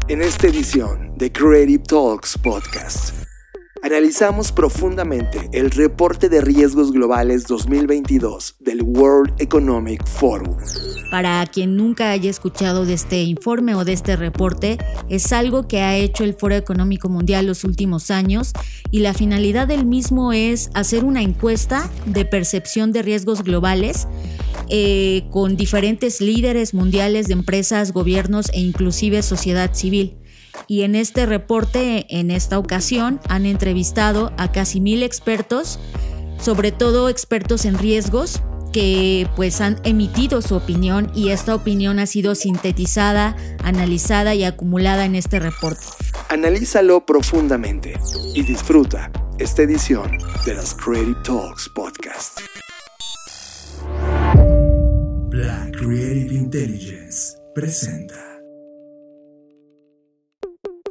En esta edición de Creative Talks Podcast, analizamos profundamente el reporte de riesgos globales 2022 del World Economic Forum. Para quien nunca haya escuchado de este informe o de este reporte, es algo que ha hecho el Foro Económico Mundial los últimos años y la finalidad del mismo es hacer una encuesta de percepción de riesgos globales con diferentes líderes mundiales de empresas, gobiernos e inclusive sociedad civil. Y en este reporte, en esta ocasión, han entrevistado a casi 1,000 expertos, sobre todo expertos en riesgos, que pues han emitido su opinión y esta opinión ha sido sintetizada, analizada y acumulada en este reporte. Analízalo profundamente y disfruta esta edición de las Creative Talks Podcast. Black Creative Intelligence presenta.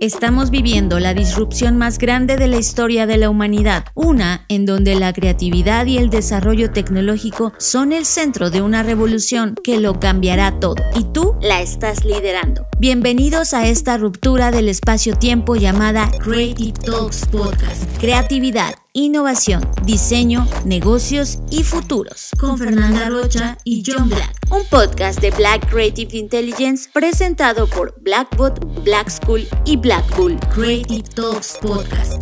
Estamos viviendo la disrupción más grande de la historia de la humanidad, una en donde la creatividad y el desarrollo tecnológico son el centro de una revolución que lo cambiará todo, y tú la estás liderando. Bienvenidos a esta ruptura del espacio-tiempo llamada Creative Talks Podcast. Creatividad, innovación, diseño, negocios y futuros. Con Fernanda Rocha y John Black. Un podcast de Black Creative Intelligence presentado por Blackbot, Black School y Black Bull. Creative Talks Podcast.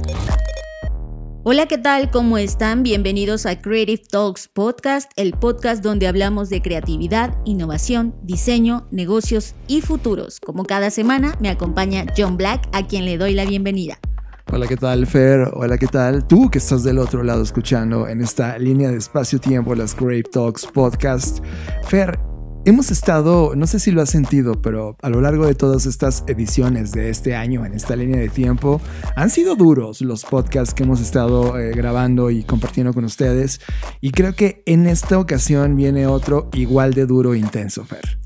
Hola, ¿qué tal? ¿Cómo están? Bienvenidos a Creative Talks Podcast, el podcast donde hablamos de creatividad, innovación, diseño, negocios y futuros. Como cada semana me acompaña John Black, a quien le doy la bienvenida. Hola, ¿qué tal, Fer? Hola, ¿qué tal? Tú que estás del otro lado escuchando en esta línea de espacio-tiempo, las Creative Talks Podcast. Fer, hemos estado, no sé si lo has sentido, pero a lo largo de todas estas ediciones de este año, en esta línea de tiempo, han sido duros los podcasts que hemos estado grabando y compartiendo con ustedes. Y creo que en esta ocasión viene otro igual de duro e intenso, Fer.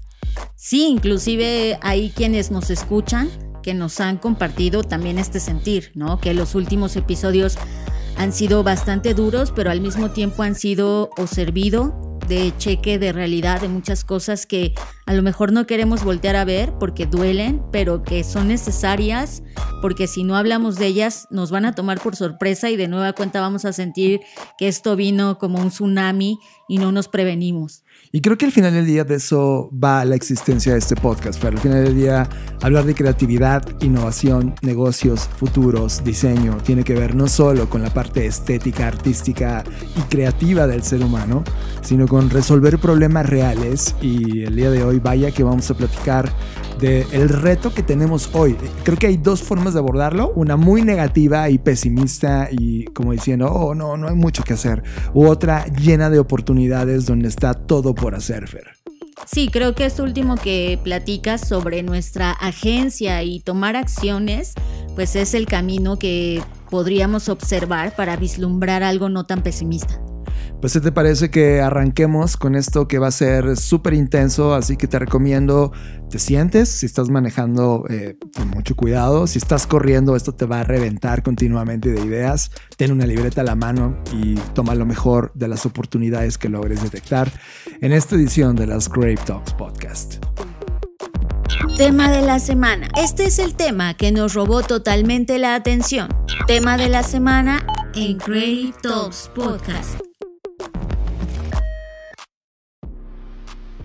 Sí, inclusive hay quienes nos escuchan que nos han compartido también este sentir, ¿no? Que los últimos episodios han sido bastante duros, pero al mismo tiempo han sido o servido de cheque de realidad de muchas cosas que a lo mejor no queremos voltear a ver porque duelen, pero que son necesarias, porque si no hablamos de ellas nos van a tomar por sorpresa y de nueva cuenta vamos a sentir que esto vino como un tsunami y no nos prevenimos. Y creo que al final del día de eso va la existencia de este podcast, pero al final del día hablar de creatividad, innovación, negocios, futuros, diseño, tiene que ver no solo con la parte estética, artística y creativa del ser humano, sino con resolver problemas reales. Y el día de hoy vaya que vamos a platicar del reto que tenemos hoy. Creo que hay dos formas de abordarlo, una muy negativa y pesimista y como diciendo, no hay mucho que hacer, u otra llena de oportunidades donde está todo por hacer, Fer. Sí, creo que esto último que platicas sobre nuestra agencia y tomar acciones, pues es el camino que podríamos observar para vislumbrar algo no tan pesimista. Pues ¿qué te parece que arranquemos con esto que va a ser súper intenso? Así que te recomiendo, te sientes, si estás manejando con mucho cuidado, si estás corriendo esto te va a reventar continuamente de ideas, ten una libreta a la mano y toma lo mejor de las oportunidades que logres detectar en esta edición de las Creative Talks Podcast. Tema de la semana. Este es el tema que nos robó totalmente la atención. Tema de la semana en Creative Talks Podcast.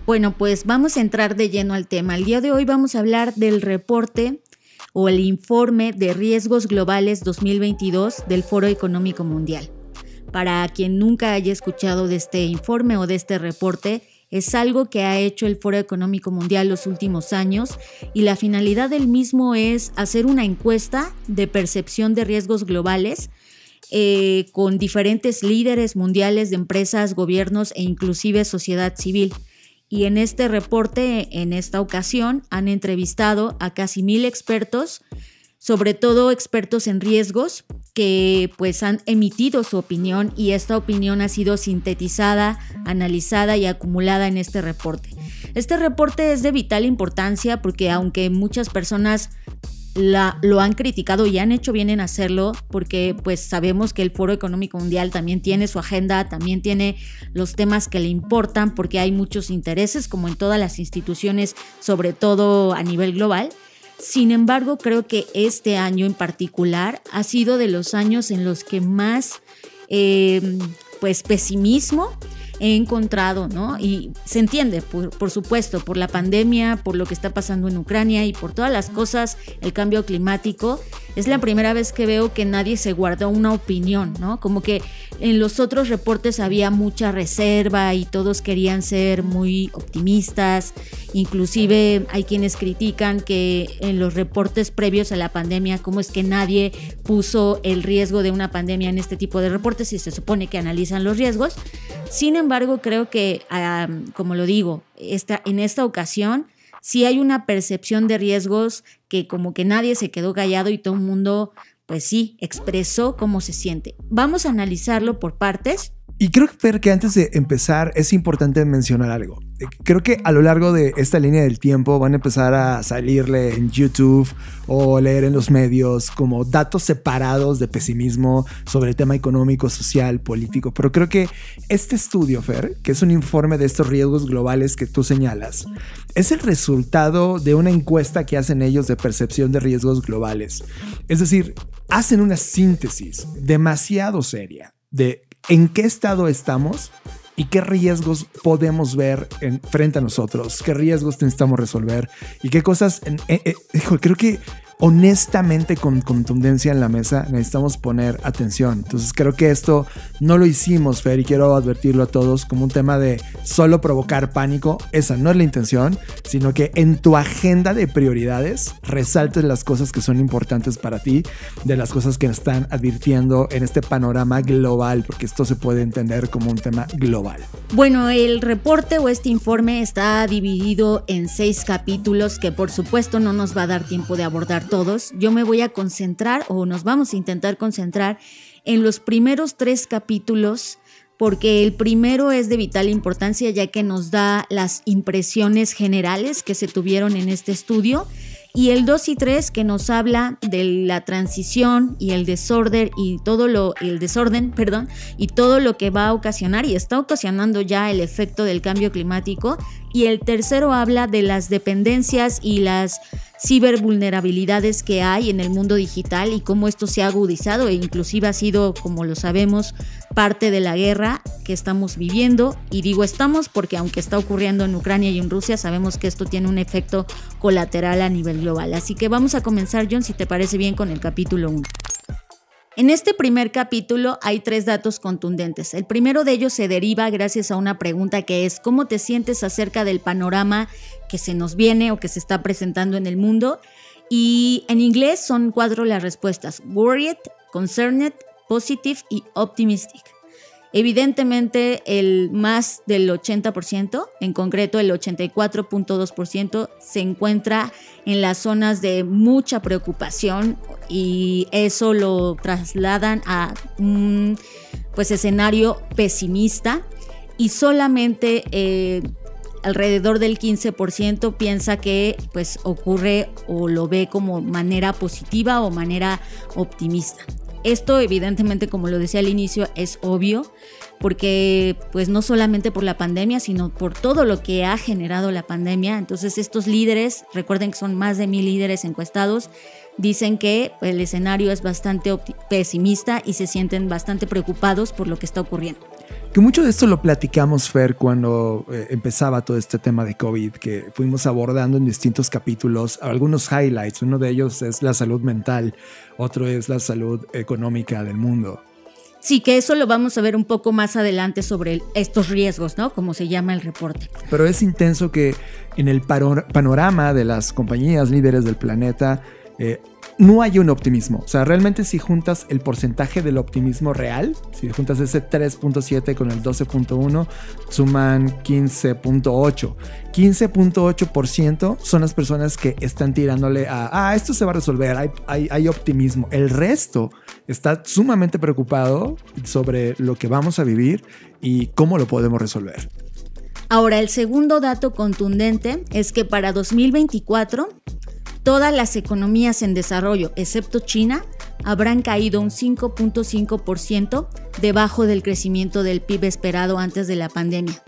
Bueno, pues vamos a entrar de lleno al tema. El día de hoy vamos a hablar del reporte o el informe de riesgos globales 2022 del Foro Económico Mundial. Para quien nunca haya escuchado de este informe o de este reporte, es algo que ha hecho el Foro Económico Mundial los últimos años y la finalidad del mismo es hacer una encuesta de percepción de riesgos globales con diferentes líderes mundiales de empresas, gobiernos e inclusive sociedad civil. Y en este reporte, en esta ocasión, han entrevistado a casi 1,000 expertos, sobre todo expertos en riesgos, que pues han emitido su opinión y esta opinión ha sido sintetizada, analizada y acumulada en este reporte. Este reporte es de vital importancia porque aunque muchas personas lo han criticado y han hecho bien en hacerlo, porque pues sabemos que el Foro Económico Mundial también tiene su agenda, también tiene los temas que le importan, porque hay muchos intereses como en todas las instituciones, sobre todo a nivel global. Sin embargo, creo que este año en particular ha sido de los años en los que más pesimismo he encontrado, ¿no? Y se entiende, por supuesto, por la pandemia, por lo que está pasando en Ucrania y por todas las cosas, el cambio climático. Es la primera vez que veo que nadie se guardó una opinión, ¿no? Como que en los otros reportes había mucha reserva y todos querían ser muy optimistas. Inclusive hay quienes critican que en los reportes previos a la pandemia, cómo es que nadie puso el riesgo de una pandemia en este tipo de reportes y se supone que analizan los riesgos. Sin embargo, creo que, como lo digo, en esta ocasión sí hay una percepción de riesgos que como que nadie se quedó callado y todo el mundo, pues sí, expresó cómo se siente. Vamos a analizarlo por partes. Y creo, Fer, que antes de empezar es importante mencionar algo. Creo que a lo largo de esta línea del tiempo van a empezar a salirle en YouTube o leer en los medios como datos separados de pesimismo sobre el tema económico, social, político. Pero creo que este estudio, Fer, que es un informe de estos riesgos globales que tú señalas, es el resultado de una encuesta que hacen ellos de percepción de riesgos globales. Es decir, hacen una síntesis demasiado seria de en qué estado estamos y qué riesgos podemos ver frente a nosotros, qué riesgos necesitamos resolver y qué cosas, creo que honestamente, con contundencia en la mesa, necesitamos poner atención. Entonces creo que esto no lo hicimos, Fer, y quiero advertirlo a todos como un tema de solo provocar pánico. Esa no es la intención, sino que en tu agenda de prioridades resaltes las cosas que son importantes para ti, de las cosas que están advirtiendo en este panorama global, porque esto se puede entender como un tema global. Bueno, el reporte o este informe está dividido en 6 capítulos que por supuesto no nos va a dar tiempo de abordar todos. Yo me voy a concentrar, o nos vamos a intentar concentrar, en los primeros 3 capítulos, porque el primero es de vital importancia ya que nos da las impresiones generales que se tuvieron en este estudio, y el 2 y 3 que nos habla de la transición y el desorden y todo lo que va a ocasionar y está ocasionando ya el efecto del cambio climático, y el tercero habla de las dependencias y las cibervulnerabilidades que hay en el mundo digital y cómo esto se ha agudizado e inclusive ha sido, como lo sabemos, parte de la guerra que estamos viviendo. Y digo estamos porque aunque está ocurriendo en Ucrania y en Rusia, sabemos que esto tiene un efecto colateral a nivel global. Así que vamos a comenzar, John, si te parece bien, con el capítulo 1. En este primer capítulo hay 3 datos contundentes. El primero de ellos se deriva gracias a una pregunta que es ¿cómo te sientes acerca del panorama que se nos viene o que se está presentando en el mundo? Y en inglés son 4 las respuestas: worried, concerned, positive y optimistic. Evidentemente el más del 80%, en concreto el 84.2%, se encuentra en las zonas de mucha preocupación y eso lo trasladan a un escenario pesimista, y solamente alrededor del 15% piensa que ocurre o lo ve como manera positiva o manera optimista. Esto evidentemente, como lo decía al inicio, es obvio porque no solamente por la pandemia, sino por todo lo que ha generado la pandemia. Entonces estos líderes, recuerden que son más de 1,000 líderes encuestados, dicen que el escenario es bastante pesimista y se sienten bastante preocupados por lo que está ocurriendo. Que mucho de esto lo platicamos, Fer, cuando empezaba todo este tema de COVID, que fuimos abordando en distintos capítulos algunos highlights. Uno de ellos es la salud mental, otro es la salud económica del mundo. Sí, que eso lo vamos a ver un poco más adelante sobre estos riesgos, ¿no? Como se llama el reporte. Pero es intenso que en el panorama de las compañías líderes del planeta no hay un optimismo. O sea, realmente si juntas el porcentaje del optimismo real, si juntas ese 3.7 con el 12.1, suman 15.8. 15.8% son las personas que están tirándole a esto se va a resolver, hay optimismo. El resto está sumamente preocupado sobre lo que vamos a vivir y cómo lo podemos resolver. Ahora, el segundo dato contundente es que para 2024 todas las economías en desarrollo, excepto China, habrán caído un 5.5% debajo del crecimiento del PIB esperado antes de la pandemia,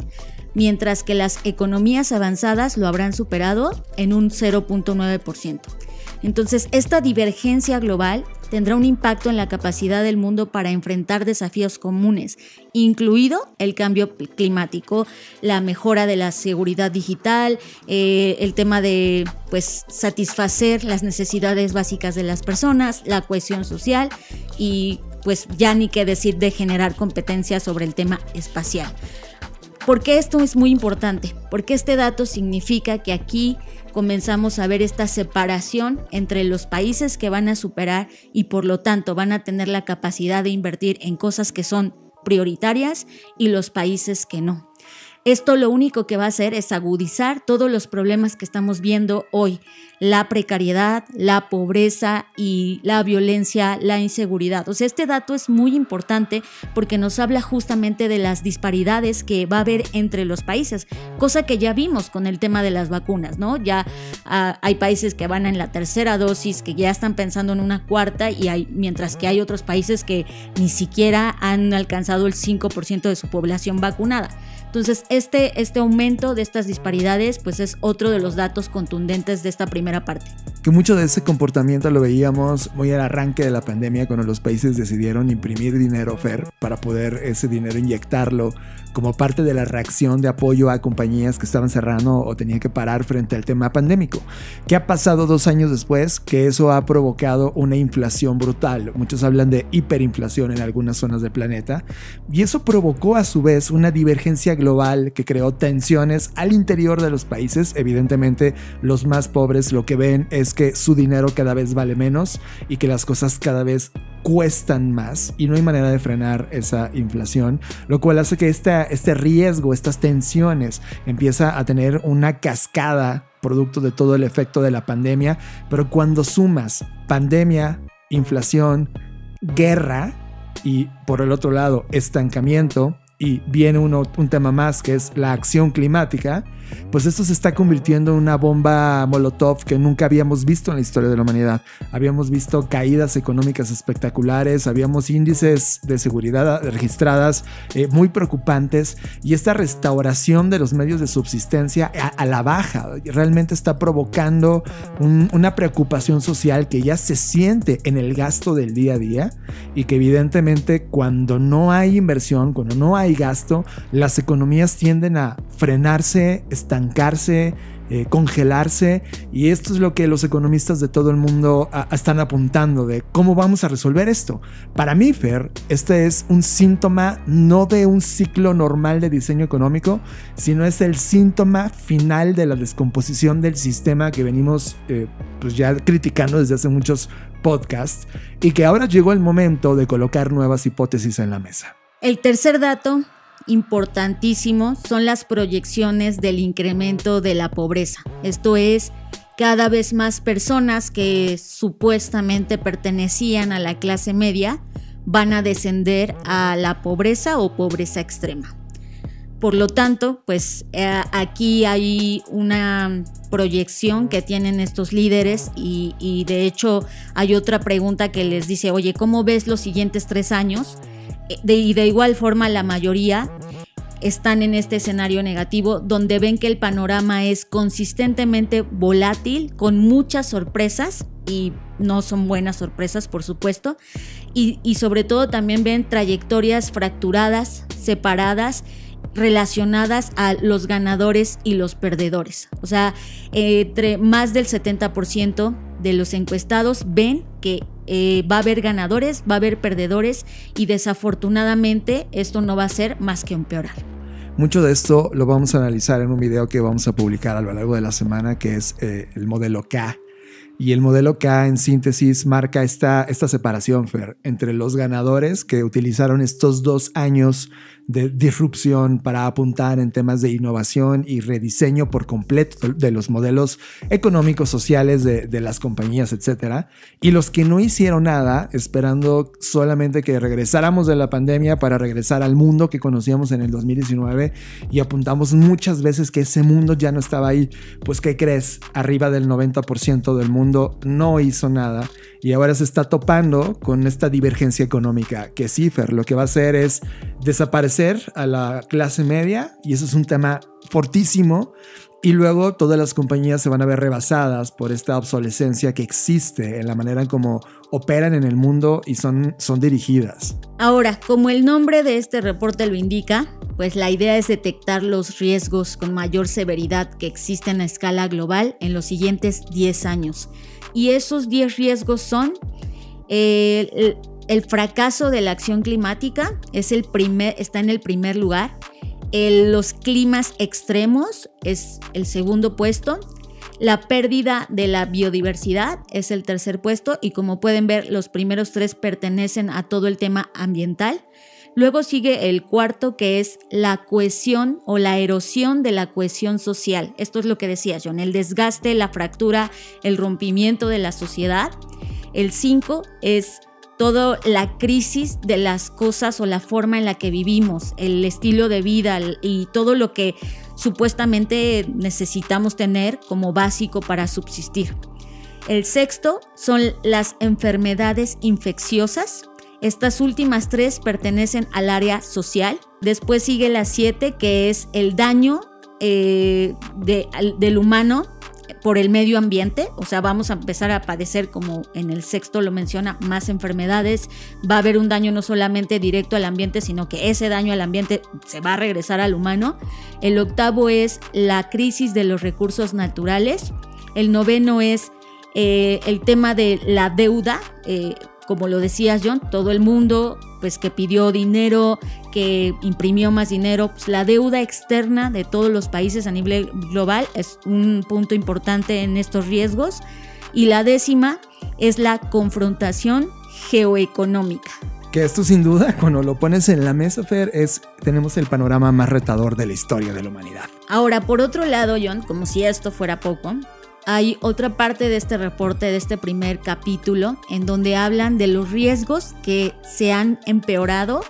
mientras que las economías avanzadas lo habrán superado en un 0.9%. Entonces, esta divergencia global tendrá un impacto en la capacidad del mundo para enfrentar desafíos comunes, incluido el cambio climático, la mejora de la seguridad digital, el tema de satisfacer las necesidades básicas de las personas, la cohesión social y pues ya ni qué decir de generar competencia sobre el tema espacial. ¿Por qué esto es muy importante? Porque este dato significa que aquí comenzamos a ver esta separación entre los países que van a superar y por lo tanto van a tener la capacidad de invertir en cosas que son prioritarias y los países que no. Esto lo único que va a hacer es agudizar todos los problemas que estamos viendo hoy, la precariedad, la pobreza y la violencia, la inseguridad. O sea, este dato es muy importante porque nos habla justamente de las disparidades que va a haber entre los países, cosa que ya vimos con el tema de las vacunas, ¿no? Ya hay países que van en la tercera dosis, que ya están pensando en una cuarta mientras que hay otros países que ni siquiera han alcanzado el 5% de su población vacunada. Entonces, este aumento de estas disparidades pues es otro de los datos contundentes de esta primera parte. Que mucho de ese comportamiento lo veíamos muy al arranque de la pandemia cuando los países decidieron imprimir dinero, Fer, para poder ese dinero inyectarlo como parte de la reacción de apoyo a compañías que estaban cerrando o tenían que parar frente al tema pandémico. ¿Qué ha pasado 2 años después? Que eso ha provocado una inflación brutal. Muchos hablan de hiperinflación en algunas zonas del planeta y eso provocó a su vez una divergencia global que creó tensiones al interior de los países. Evidentemente, los más pobres lo que ven es que su dinero cada vez vale menos y que las cosas cada vez cuestan más y no hay manera de frenar esa inflación, lo cual hace que este riesgo, estas tensiones empieza a tener una cascada producto de todo el efecto de la pandemia. Pero cuando sumas pandemia, inflación, guerra y por el otro lado estancamiento, y viene un tema más que es la acción climática, pues esto se está convirtiendo en una bomba molotov que nunca habíamos visto en la historia de la humanidad. Habíamos visto caídas económicas espectaculares, habíamos índices de seguridad registradas muy preocupantes, y esta restauración de los medios de subsistencia a la baja realmente está provocando una preocupación social que ya se siente en el gasto del día a día, y que evidentemente cuando no hay inversión, cuando no hay gasto, las economías tienden a frenarse, estancarse, congelarse, y esto es lo que los economistas de todo el mundo están apuntando de cómo vamos a resolver esto. Para mí, Fer, este es un síntoma no de un ciclo normal de diseño económico, sino es el síntoma final de la descomposición del sistema que venimos pues ya criticando desde hace muchos podcasts, y que ahora llegó el momento de colocar nuevas hipótesis en la mesa. El tercer dato importantísimo son las proyecciones del incremento de la pobreza. Esto es, cada vez más personas que supuestamente pertenecían a la clase media van a descender a la pobreza o pobreza extrema. Por lo tanto, pues aquí hay una proyección que tienen estos líderes y de hecho hay otra pregunta que les dice, oye, ¿cómo ves los siguientes 3 años? Y de igual forma la mayoría están en este escenario negativo donde ven que el panorama es consistentemente volátil, con muchas sorpresas, y no son buenas sorpresas, por supuesto, y sobre todo también ven trayectorias fracturadas, separadas, relacionadas a los ganadores y los perdedores. O sea, entre más del 70% de los encuestados ven que va a haber ganadores, va a haber perdedores, y desafortunadamente esto no va a ser más que empeorar. Mucho de esto lo vamos a analizar en un video que vamos a publicar a lo largo de la semana, que es el modelo K. Y el modelo K, en síntesis, marca esta separación, Fer, entre los ganadores que utilizaron estos 2 años de disrupción para apuntar en temas de innovación y rediseño por completo de los modelos económicos, sociales de las compañías, etcétera, y los que no hicieron nada, esperando solamente que regresáramos de la pandemia para regresar al mundo que conocíamos en el 2019, y apuntamos muchas veces que ese mundo ya no estaba ahí. Pues, ¿qué crees? Arriba del 90% del mundo no hizo nada, y ahora se está topando con esta divergencia económica que sí, Fer, lo que va a hacer es desaparecer a la clase media, y eso es un tema fortísimo. Y luego todas las compañías se van a ver rebasadas por esta obsolescencia que existe en la manera en cómo operan en el mundo y son dirigidas. Ahora, como el nombre de este reporte lo indica, pues la idea es detectar los riesgos con mayor severidad que existen a escala global en los siguientes 10 años. Y esos 10 riesgos son el fracaso de la acción climática, está en el primer lugar. Los climas extremos es el segundo puesto. La pérdida de la biodiversidad es el tercer puesto. Y como pueden ver, los primeros 3 pertenecen a todo el tema ambiental. Luego sigue el cuarto, que es la cohesión o la erosión de la cohesión social. Esto es lo que decía John, el desgaste, la fractura, el rompimiento de la sociedad. El 5 es toda la crisis de las cosas o la forma en la que vivimos, el estilo de vida y todo lo que supuestamente necesitamos tener como básico para subsistir. El 6 son las enfermedades infecciosas. Estas últimas 3 pertenecen al área social. Después sigue la 7, que es el daño del humano por el medio ambiente. O sea, vamos a empezar a padecer, como en el 6 lo menciona, más enfermedades. Va a haber un daño no solamente directo al ambiente, sino que ese daño al ambiente se va a regresar al humano. El 8 es la crisis de los recursos naturales. El 9 es el tema de la deuda. Como lo decías, John, todo el mundo pues que pidió dinero, que imprimió más dinero, pues la deuda externa de todos los países a nivel global es un punto importante en estos riesgos. Y la 10ª es la confrontación geoeconómica. Que esto sin duda, cuando lo pones en la mesa, Fer, tenemos el panorama más retador de la historia de la humanidad. Ahora, por otro lado, John, como si esto fuera poco, hay otra parte de este reporte, de este primer capítulo, en donde hablan de los riesgos que se han empeorado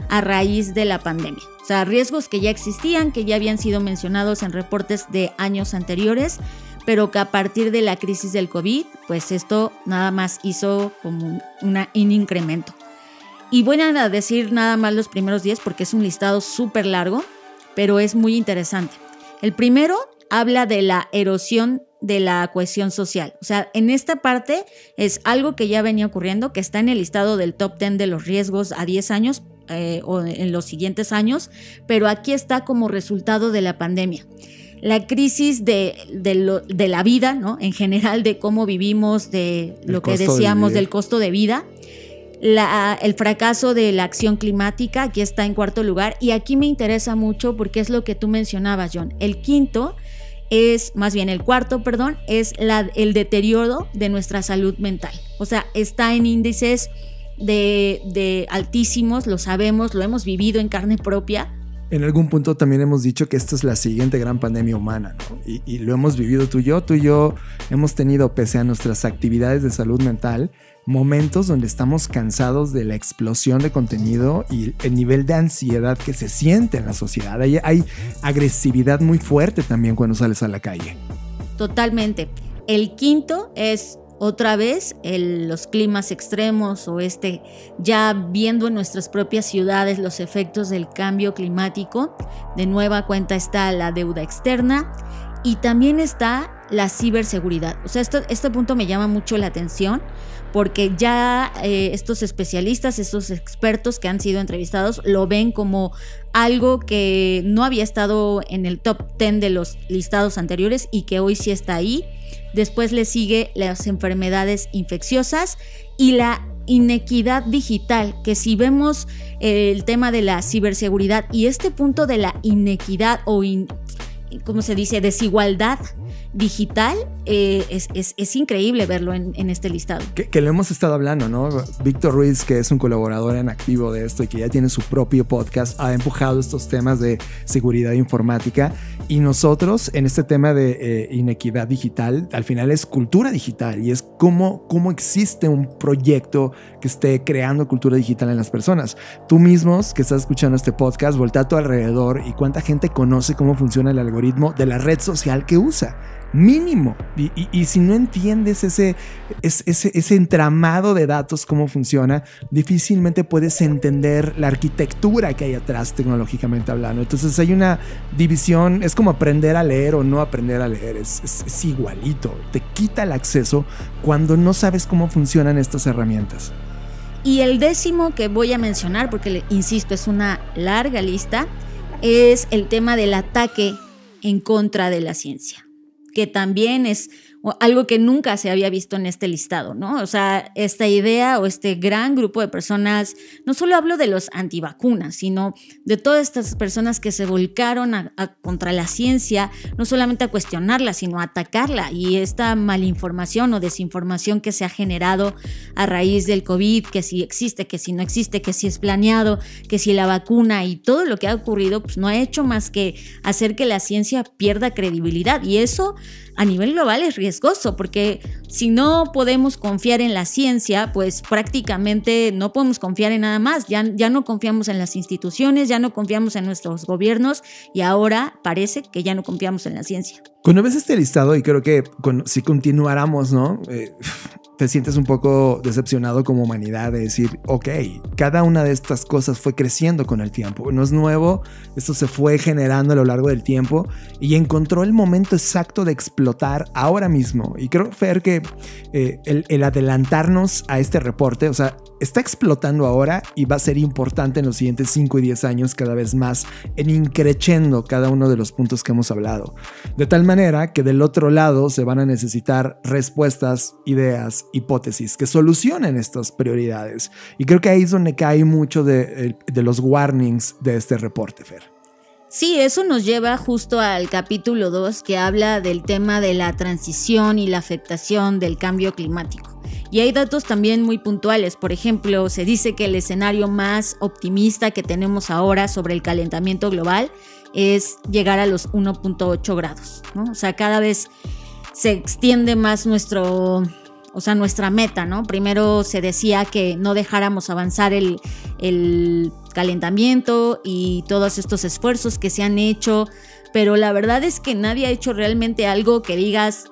a raíz de la pandemia. O sea, riesgos que ya existían, que ya habían sido mencionados en reportes de años anteriores, pero que a partir de la crisis del COVID, pues esto nada más hizo como un incremento. Y voy a decir nada más los primeros 10 porque es un listado súper largo, pero es muy interesante. El primero habla de la erosión de la cohesión social. O sea, en esta parte es algo que ya venía ocurriendo, que está en el listado del top 10 de los riesgos a 10 años o en los siguientes años, pero aquí está como resultado de la pandemia. La crisis de la vida, ¿no? En general, de cómo vivimos, de lo que decíamos del costo de vida. El fracaso de la acción climática, aquí está en cuarto lugar, y aquí me interesa mucho porque es lo que tú mencionabas, John. El cuarto, es el deterioro de nuestra salud mental. O sea, está en índices de altísimos, lo sabemos, lo hemos vivido en carne propia. En algún punto también hemos dicho que esta es la siguiente gran pandemia humana, ¿no? Y lo hemos vivido tú y yo hemos tenido, pese a nuestras actividades de salud mental, momentos donde estamos cansados de la explosión de contenido y el nivel de ansiedad que se siente en la sociedad. Hay agresividad muy fuerte también cuando sales a la calle. Totalmente. El quinto es otra vez los climas extremos o ya viendo en nuestras propias ciudades los efectos del cambio climático. De nueva cuenta está la deuda externa y también está la ciberseguridad. O sea, este punto me llama mucho la atención porque ya estos especialistas, estos expertos que han sido entrevistados lo ven como algo que no había estado en el top 10 de los listados anteriores y que hoy sí está ahí. Después le sigue las enfermedades infecciosas y la inequidad digital, que si vemos el tema de la ciberseguridad y este punto de la inequidad o ¿cómo se dice? Desigualdad digital, es increíble verlo en este listado. Que lo hemos estado hablando, ¿no? Víctor Ruiz, que es un colaborador en activo de esto y que ya tiene su propio podcast, ha empujado estos temas de seguridad informática, y nosotros en este tema de inequidad digital, al final es cultura digital y es cómo existe un proyecto que esté creando cultura digital en las personas. Tú mismos que estás escuchando este podcast, voltea a tu alrededor y cuánta gente conoce cómo funciona el algoritmo de la red social que usa. mínimo. Y si no entiendes ese entramado de datos, cómo funciona, difícilmente puedes entender la arquitectura que hay atrás tecnológicamente hablando. Entonces hay una división, es como aprender a leer o no aprender a leer, es igualito. Te quita el acceso cuando no sabes cómo funcionan estas herramientas. Y el décimo que voy a mencionar, porque insisto, es una larga lista, es el tema del ataque en contra de la ciencia, que también es algo que nunca se había visto en este listado, ¿no? O sea, esta idea o este gran grupo de personas, no solo hablo de los antivacunas, sino de todas estas personas que se volcaron contra la ciencia, no solamente a cuestionarla, sino a atacarla, y esta malinformación o desinformación que se ha generado a raíz del COVID, que si existe, que si no existe, que si es planeado, que si la vacuna y todo lo que ha ocurrido, pues no ha hecho más que hacer que la ciencia pierda credibilidad, y eso a nivel global es riesgoso, porque si no podemos confiar en la ciencia, pues prácticamente no podemos confiar en nada más. Ya no confiamos en las instituciones, ya no confiamos en nuestros gobiernos, y ahora parece que ya no confiamos en la ciencia. Cuando ves este listado, y creo que si continuáramos, ¿no? Te sientes un poco decepcionado como humanidad de decir, ok, cada una de estas cosas fue creciendo con el tiempo. No es nuevo, esto se fue generando a lo largo del tiempo y encontró el momento exacto de explotar ahora mismo. Y creo, Fer, que el adelantarnos a este reporte, o sea, está explotando ahora y va a ser importante en los siguientes 5 y 10 años cada vez más en increciendo cada uno de los puntos que hemos hablado. De tal manera que del otro lado se van a necesitar respuestas, ideas, hipótesis que solucionen estas prioridades. Y creo que ahí es donde cae mucho de los warnings de este reporte, Fer. Sí, eso nos lleva justo al capítulo 2, que habla del tema de la transición y la afectación del cambio climático. Y hay datos también muy puntuales. Por ejemplo, se dice que el escenario más optimista que tenemos ahora sobre el calentamiento global es llegar a los 1.8 grados, ¿no? O sea, cada vez se extiende más nuestra meta, ¿no? Primero se decía que no dejáramos avanzar el calentamiento y todos estos esfuerzos que se han hecho, pero la verdad es que nadie ha hecho realmente algo que digas,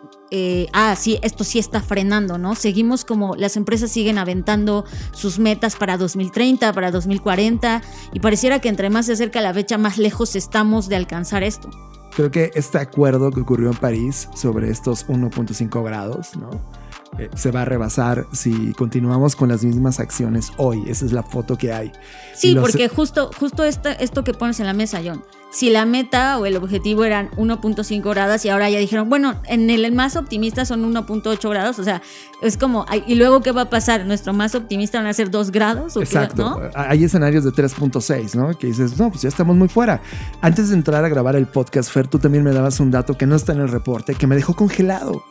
sí, esto sí está frenando, ¿no? Seguimos como las empresas siguen aventando sus metas para 2030, para 2040, y pareciera que entre más se acerca la fecha, más lejos estamos de alcanzar esto. Creo que este acuerdo que ocurrió en París sobre estos 1.5 grados, ¿no? Se va a rebasar si continuamos con las mismas acciones hoy. Esa es la foto que hay. Sí, porque justo esto que pones en la mesa, John. Si la meta o el objetivo eran 1.5 grados y ahora ya dijeron, bueno, en el más optimista son 1.8 grados, o sea, es como, ¿y luego qué va a pasar? ¿Nuestro más optimista van a ser 2 grados? ¿O exacto, qué, ¿no? Hay escenarios de 3.6, ¿no? Que dices, no, pues ya estamos muy fuera. Antes de entrar a grabar el podcast, Fer, tú también me dabas un dato que no está en el reporte, que me dejó congelado.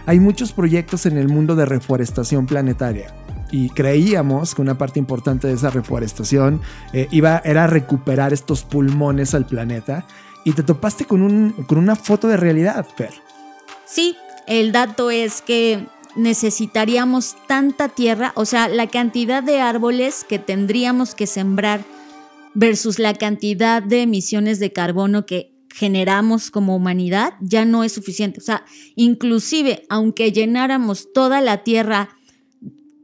Hay muchos proyectos en el mundo de reforestación planetaria. Y creíamos que una parte importante de esa reforestación era recuperar estos pulmones al planeta. Y te topaste con una foto de realidad, Fer. Sí, el dato es que necesitaríamos tanta tierra, o sea, la cantidad de árboles que tendríamos que sembrar versus la cantidad de emisiones de carbono que generamos como humanidad ya no es suficiente. O sea, inclusive aunque llenáramos toda la tierra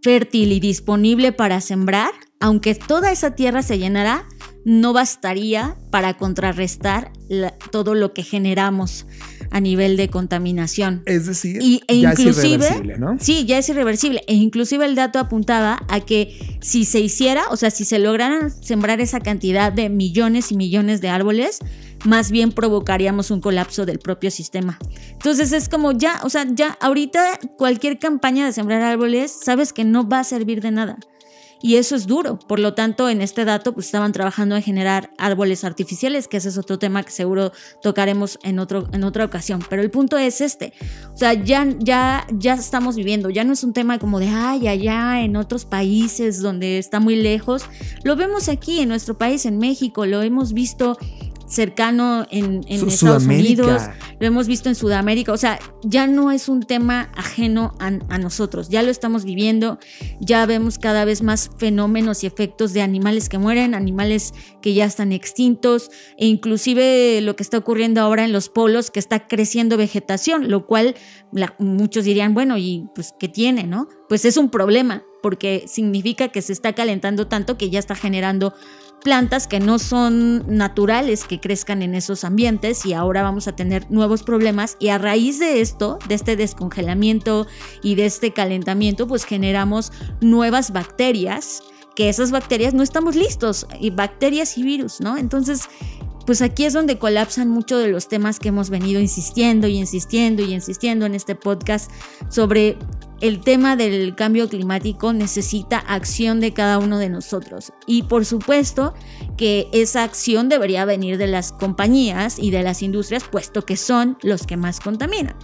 fértil y disponible para sembrar, aunque toda esa tierra se llenara, no bastaría para contrarrestar todo lo que generamos a nivel de contaminación. Es decir, ya es irreversible, ¿no? Sí, ya es irreversible. E inclusive el dato apuntaba a que si se hiciera, o sea, si se lograran sembrar esa cantidad de millones y millones de árboles, más bien provocaríamos un colapso del propio sistema. Entonces es como ya ahorita cualquier campaña de sembrar árboles, sabes que no va a servir de nada. Y eso es duro. Por lo tanto, en este dato pues estaban trabajando en generar árboles artificiales, que ese es otro tema que seguro tocaremos en otra ocasión. Pero el punto es este. O sea, ya estamos viviendo. Ya no es un tema como de allá en otros países donde está muy lejos. Lo vemos aquí en nuestro país, en México. Lo hemos visto cercano en Estados Unidos, lo hemos visto en Sudamérica, o sea, ya no es un tema ajeno a nosotros, ya lo estamos viviendo, ya vemos cada vez más fenómenos y efectos de animales que mueren, animales que ya están extintos, e inclusive lo que está ocurriendo ahora en los polos, que está creciendo vegetación, lo cual muchos dirían, bueno, ¿y pues qué tiene, no? Pues es un problema, porque significa que se está calentando tanto que ya está generando plantas que no son naturales que crezcan en esos ambientes, y ahora vamos a tener nuevos problemas, y a raíz de esto, de este descongelamiento y de este calentamiento, pues generamos nuevas bacterias, que esas bacterias no estamos listos, y bacterias y virus, ¿no? Entonces, pues aquí es donde colapsan mucho de los temas que hemos venido insistiendo en este podcast sobre el tema del cambio climático. Necesita acción de cada uno de nosotros, y por supuesto que esa acción debería venir de las compañías y de las industrias, puesto que son los que más contaminan.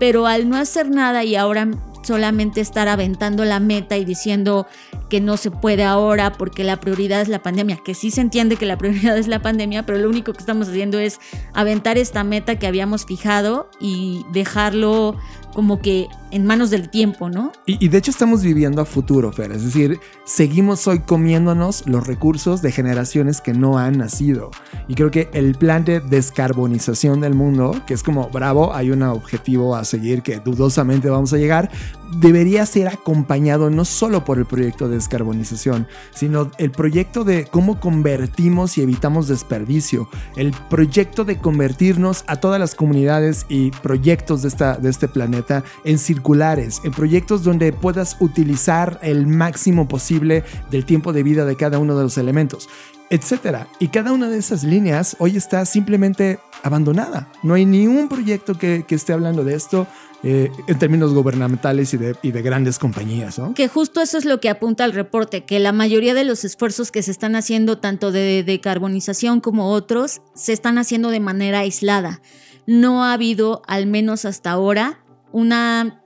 Pero al no hacer nada y ahora solamente estar aventando la meta y diciendo que no se puede ahora porque la prioridad es la pandemia, que sí se entiende que la prioridad es la pandemia, pero lo único que estamos haciendo es aventar esta meta que habíamos fijado y dejarlo como que en manos del tiempo, ¿no? Y de hecho estamos viviendo a futuro, Fer. Es decir, seguimos hoy comiéndonos los recursos de generaciones que no han nacido. Y creo que el plan de descarbonización del mundo, que es como, bravo, hay un objetivo a seguir que dudosamente vamos a llegar, debería ser acompañado no solo por el proyecto de descarbonización, sino el proyecto de cómo convertimos y evitamos desperdicio, el proyecto de convertirnos a todas las comunidades y proyectos de este planeta en circulares, en proyectos donde puedas utilizar el máximo posible del tiempo de vida de cada uno de los elementos, etcétera. Y cada una de esas líneas hoy está simplemente abandonada. No hay ni un proyecto que esté hablando de esto en términos gubernamentales y de grandes compañías, ¿no? Que justo eso es lo que apunta el reporte, que la mayoría de los esfuerzos que se están haciendo, tanto de decarbonización como otros, se están haciendo de manera aislada. No ha habido, al menos hasta ahora, una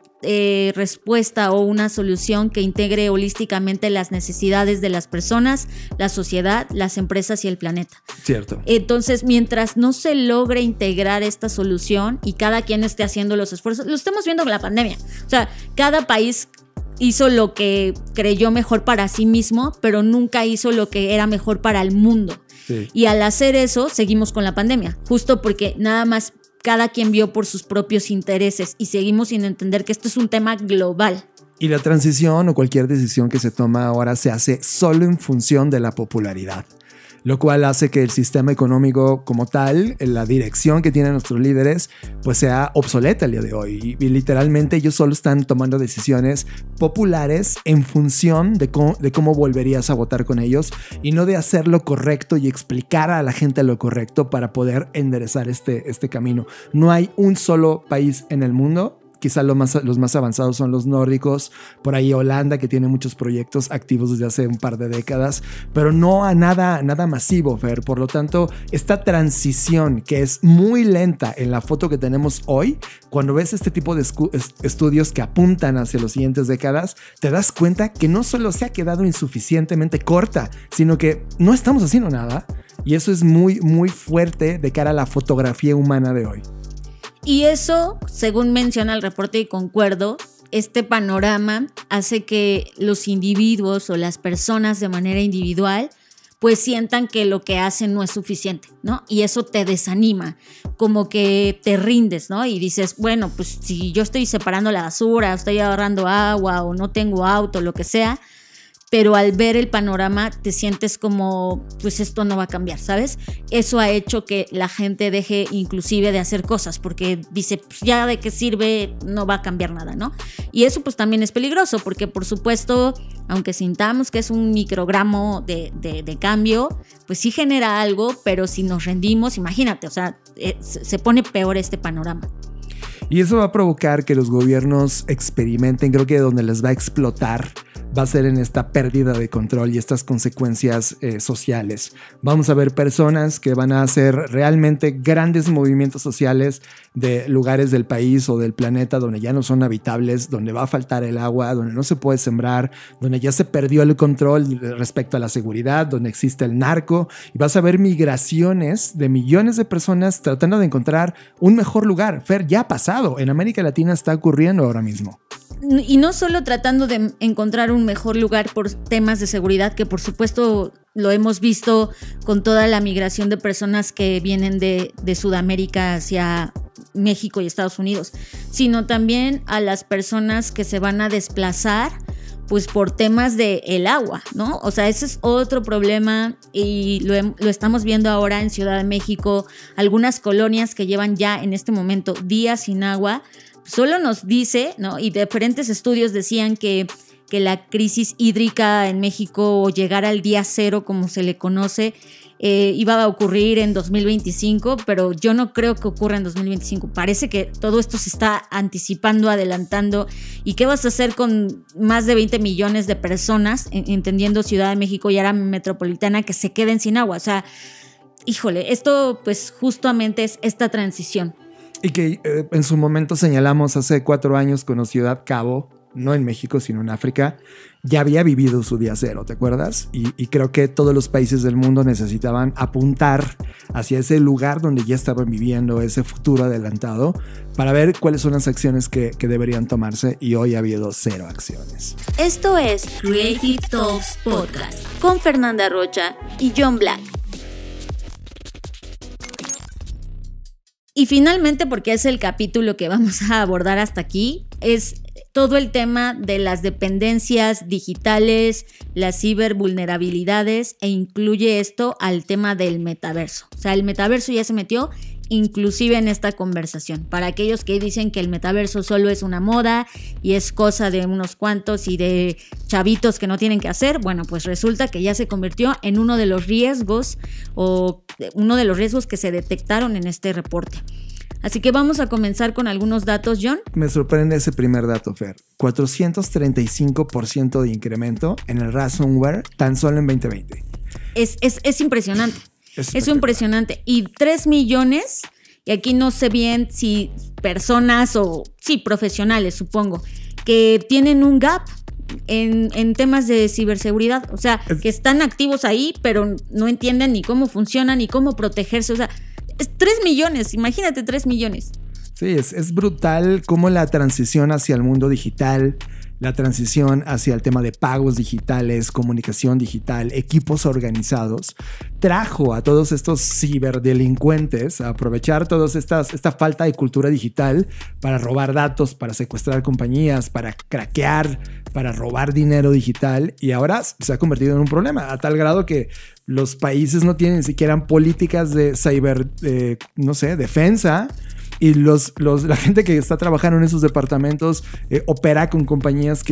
respuesta o una solución que integre holísticamente las necesidades de las personas, la sociedad, las empresas y el planeta. Cierto. Entonces, mientras no se logre integrar esta solución y cada quien esté haciendo los esfuerzos, lo estamos viendo con la pandemia. O sea, cada país hizo lo que creyó mejor para sí mismo, pero nunca hizo lo que era mejor para el mundo. Sí. Y al hacer eso, seguimos con la pandemia, justo porque nada más cada quien vio por sus propios intereses, y seguimos sin entender que esto es un tema global. Y la transición o cualquier decisión que se toma ahora se hace solo en función de la popularidad, lo cual hace que el sistema económico como tal, la dirección que tienen nuestros líderes, pues sea obsoleta el día de hoy. Y literalmente ellos solo están tomando decisiones populares en función de cómo volverías a votar con ellos, y no de hacer lo correcto y explicar a la gente lo correcto para poder enderezar este camino. No hay un solo país en el mundo. Quizá los más avanzados son los nórdicos, por ahí Holanda, que tiene muchos proyectos activos desde hace un par de décadas, pero no a nada masivo, Fer. Por lo tanto, esta transición, que es muy lenta en la foto que tenemos hoy, cuando ves este tipo de estudios que apuntan hacia las siguientes décadas, te das cuenta que no solo se ha quedado insuficientemente corta, sino que no estamos haciendo nada, y eso es muy, muy fuerte de cara a la fotografía humana de hoy. Y eso, según menciona el reporte, y concuerdo, este panorama hace que los individuos o las personas de manera individual pues sientan que lo que hacen no es suficiente, ¿no? Y eso te desanima, como que te rindes, ¿no? Y dices, bueno, pues si yo estoy separando la basura, estoy ahorrando agua o no tengo auto, lo que sea, pero al ver el panorama te sientes como, pues esto no va a cambiar, ¿sabes? Eso ha hecho que la gente deje inclusive de hacer cosas, porque dice, pues ya de qué sirve, no va a cambiar nada, ¿no? Y eso pues también es peligroso, porque por supuesto, aunque sintamos que es un microgramo de cambio, pues sí genera algo, pero si nos rendimos, imagínate, o sea, se pone peor este panorama. Y eso va a provocar que los gobiernos experimenten, creo que donde les va a explotar va a ser en esta pérdida de control y estas consecuencias sociales. Vamos a ver personas que van a hacer realmente grandes movimientos sociales de lugares del país o del planeta donde ya no son habitables, donde va a faltar el agua, donde no se puede sembrar, donde ya se perdió el control respecto a la seguridad, donde existe el narco, y vas a ver migraciones de millones de personas tratando de encontrar un mejor lugar. Fer, ya ha pasado, en América Latina está ocurriendo ahora mismo. Y no solo tratando de encontrar un mejor lugar por temas de seguridad, que por supuesto lo hemos visto con toda la migración de personas que vienen de Sudamérica hacia México y Estados Unidos, sino también a las personas que se van a desplazar pues por temas de el agua, ¿no? O sea, ese es otro problema y lo estamos viendo ahora en Ciudad de México, algunas colonias que llevan ya en este momento días sin agua. Solo nos dice, ¿no? Y diferentes estudios decían que la crisis hídrica en México, o llegar al día cero, como se le conoce, iba a ocurrir en 2025, pero yo no creo que ocurra en 2025. Parece que todo esto se está anticipando, adelantando. ¿Y qué vas a hacer con más de 20 millones de personas, entendiendo Ciudad de México y área metropolitana, que se queden sin agua? O sea, híjole, esto pues justamente es esta transición. Y que en su momento señalamos hace 4 años cuando Ciudad Cabo, no en México sino en África, ya había vivido su día cero, ¿te acuerdas? Y creo que todos los países del mundo necesitaban apuntar hacia ese lugar donde ya estaban viviendo, ese futuro adelantado, para ver cuáles son las acciones que deberían tomarse, y hoy ha habido 0 acciones. Esto es Creative Talks Podcast con Fernanda Rocha y John Black. Y finalmente, porque es el capítulo que vamos a abordar hasta aquí, es todo el tema de las dependencias digitales, las cibervulnerabilidades, e incluye esto al tema del metaverso. O sea, el metaverso ya se metió inclusive en esta conversación. Para aquellos que dicen que el metaverso solo es una moda y es cosa de unos cuantos y de chavitos que no tienen que hacer, bueno, pues resulta que ya se convirtió en uno de los riesgos, o uno de los riesgos que se detectaron en este reporte. Así que vamos a comenzar con algunos datos, John. Me sorprende ese primer dato, Fer. 435% de incremento en el ransomware tan solo en 2020. Es impresionante. Es impresionante. Y 3 millones, y aquí no sé bien si personas o sí, profesionales, supongo, que tienen un gap en temas de ciberseguridad. O sea, que están activos ahí, pero no entienden ni cómo funcionan ni cómo protegerse. O sea, es 3 millones, imagínate 3 millones. Sí, es brutal cómo la transición hacia el mundo digital, la transición hacia el tema de pagos digitales, comunicación digital, equipos organizados, trajo a todos estos ciberdelincuentes a aprovechar toda esta falta de cultura digital para robar datos, para secuestrar compañías, para craquear, para robar dinero digital, y ahora se ha convertido en un problema a tal grado que los países no tienen ni siquiera políticas de defensa. Y la gente que está trabajando en esos departamentos opera con compañías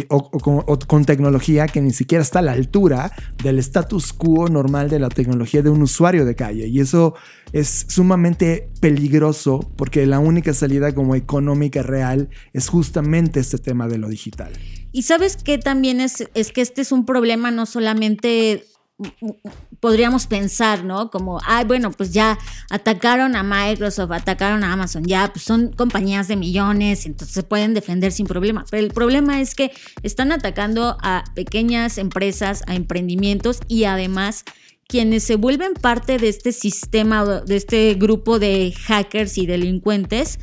o con tecnología que ni siquiera está a la altura del status quo normal de la tecnología de un usuario de calle. Y eso es sumamente peligroso, porque la única salida como económica real es justamente este tema de lo digital. Y ¿sabes qué también es que este es un problema no solamente... podríamos pensar, ¿no? Como, bueno, pues ya atacaron a Microsoft, atacaron a Amazon, ya pues son compañías de millones, entonces se pueden defender sin problema. Pero el problema es que están atacando a pequeñas empresas, a emprendimientos, y además quienes se vuelven parte de este sistema, de este grupo de hackers y delincuentes,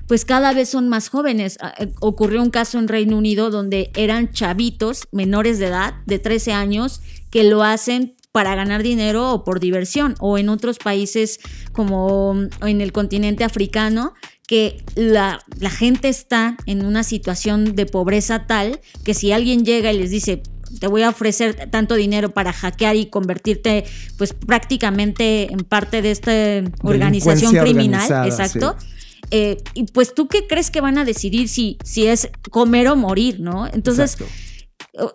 pues cada vez son más jóvenes. Ocurrió un caso en Reino Unido donde eran chavitos menores de edad, de 13 años, que lo hacen para ganar dinero o por diversión, o en otros países como en el continente africano, que la gente está en una situación de pobreza tal que si alguien llega y les dice: te voy a ofrecer tanto dinero para hackear y convertirte pues prácticamente en parte de esta organización criminal, exacto. Sí. Y pues tú qué crees que van a decidir si es comer o morir, ¿no? Entonces, exacto.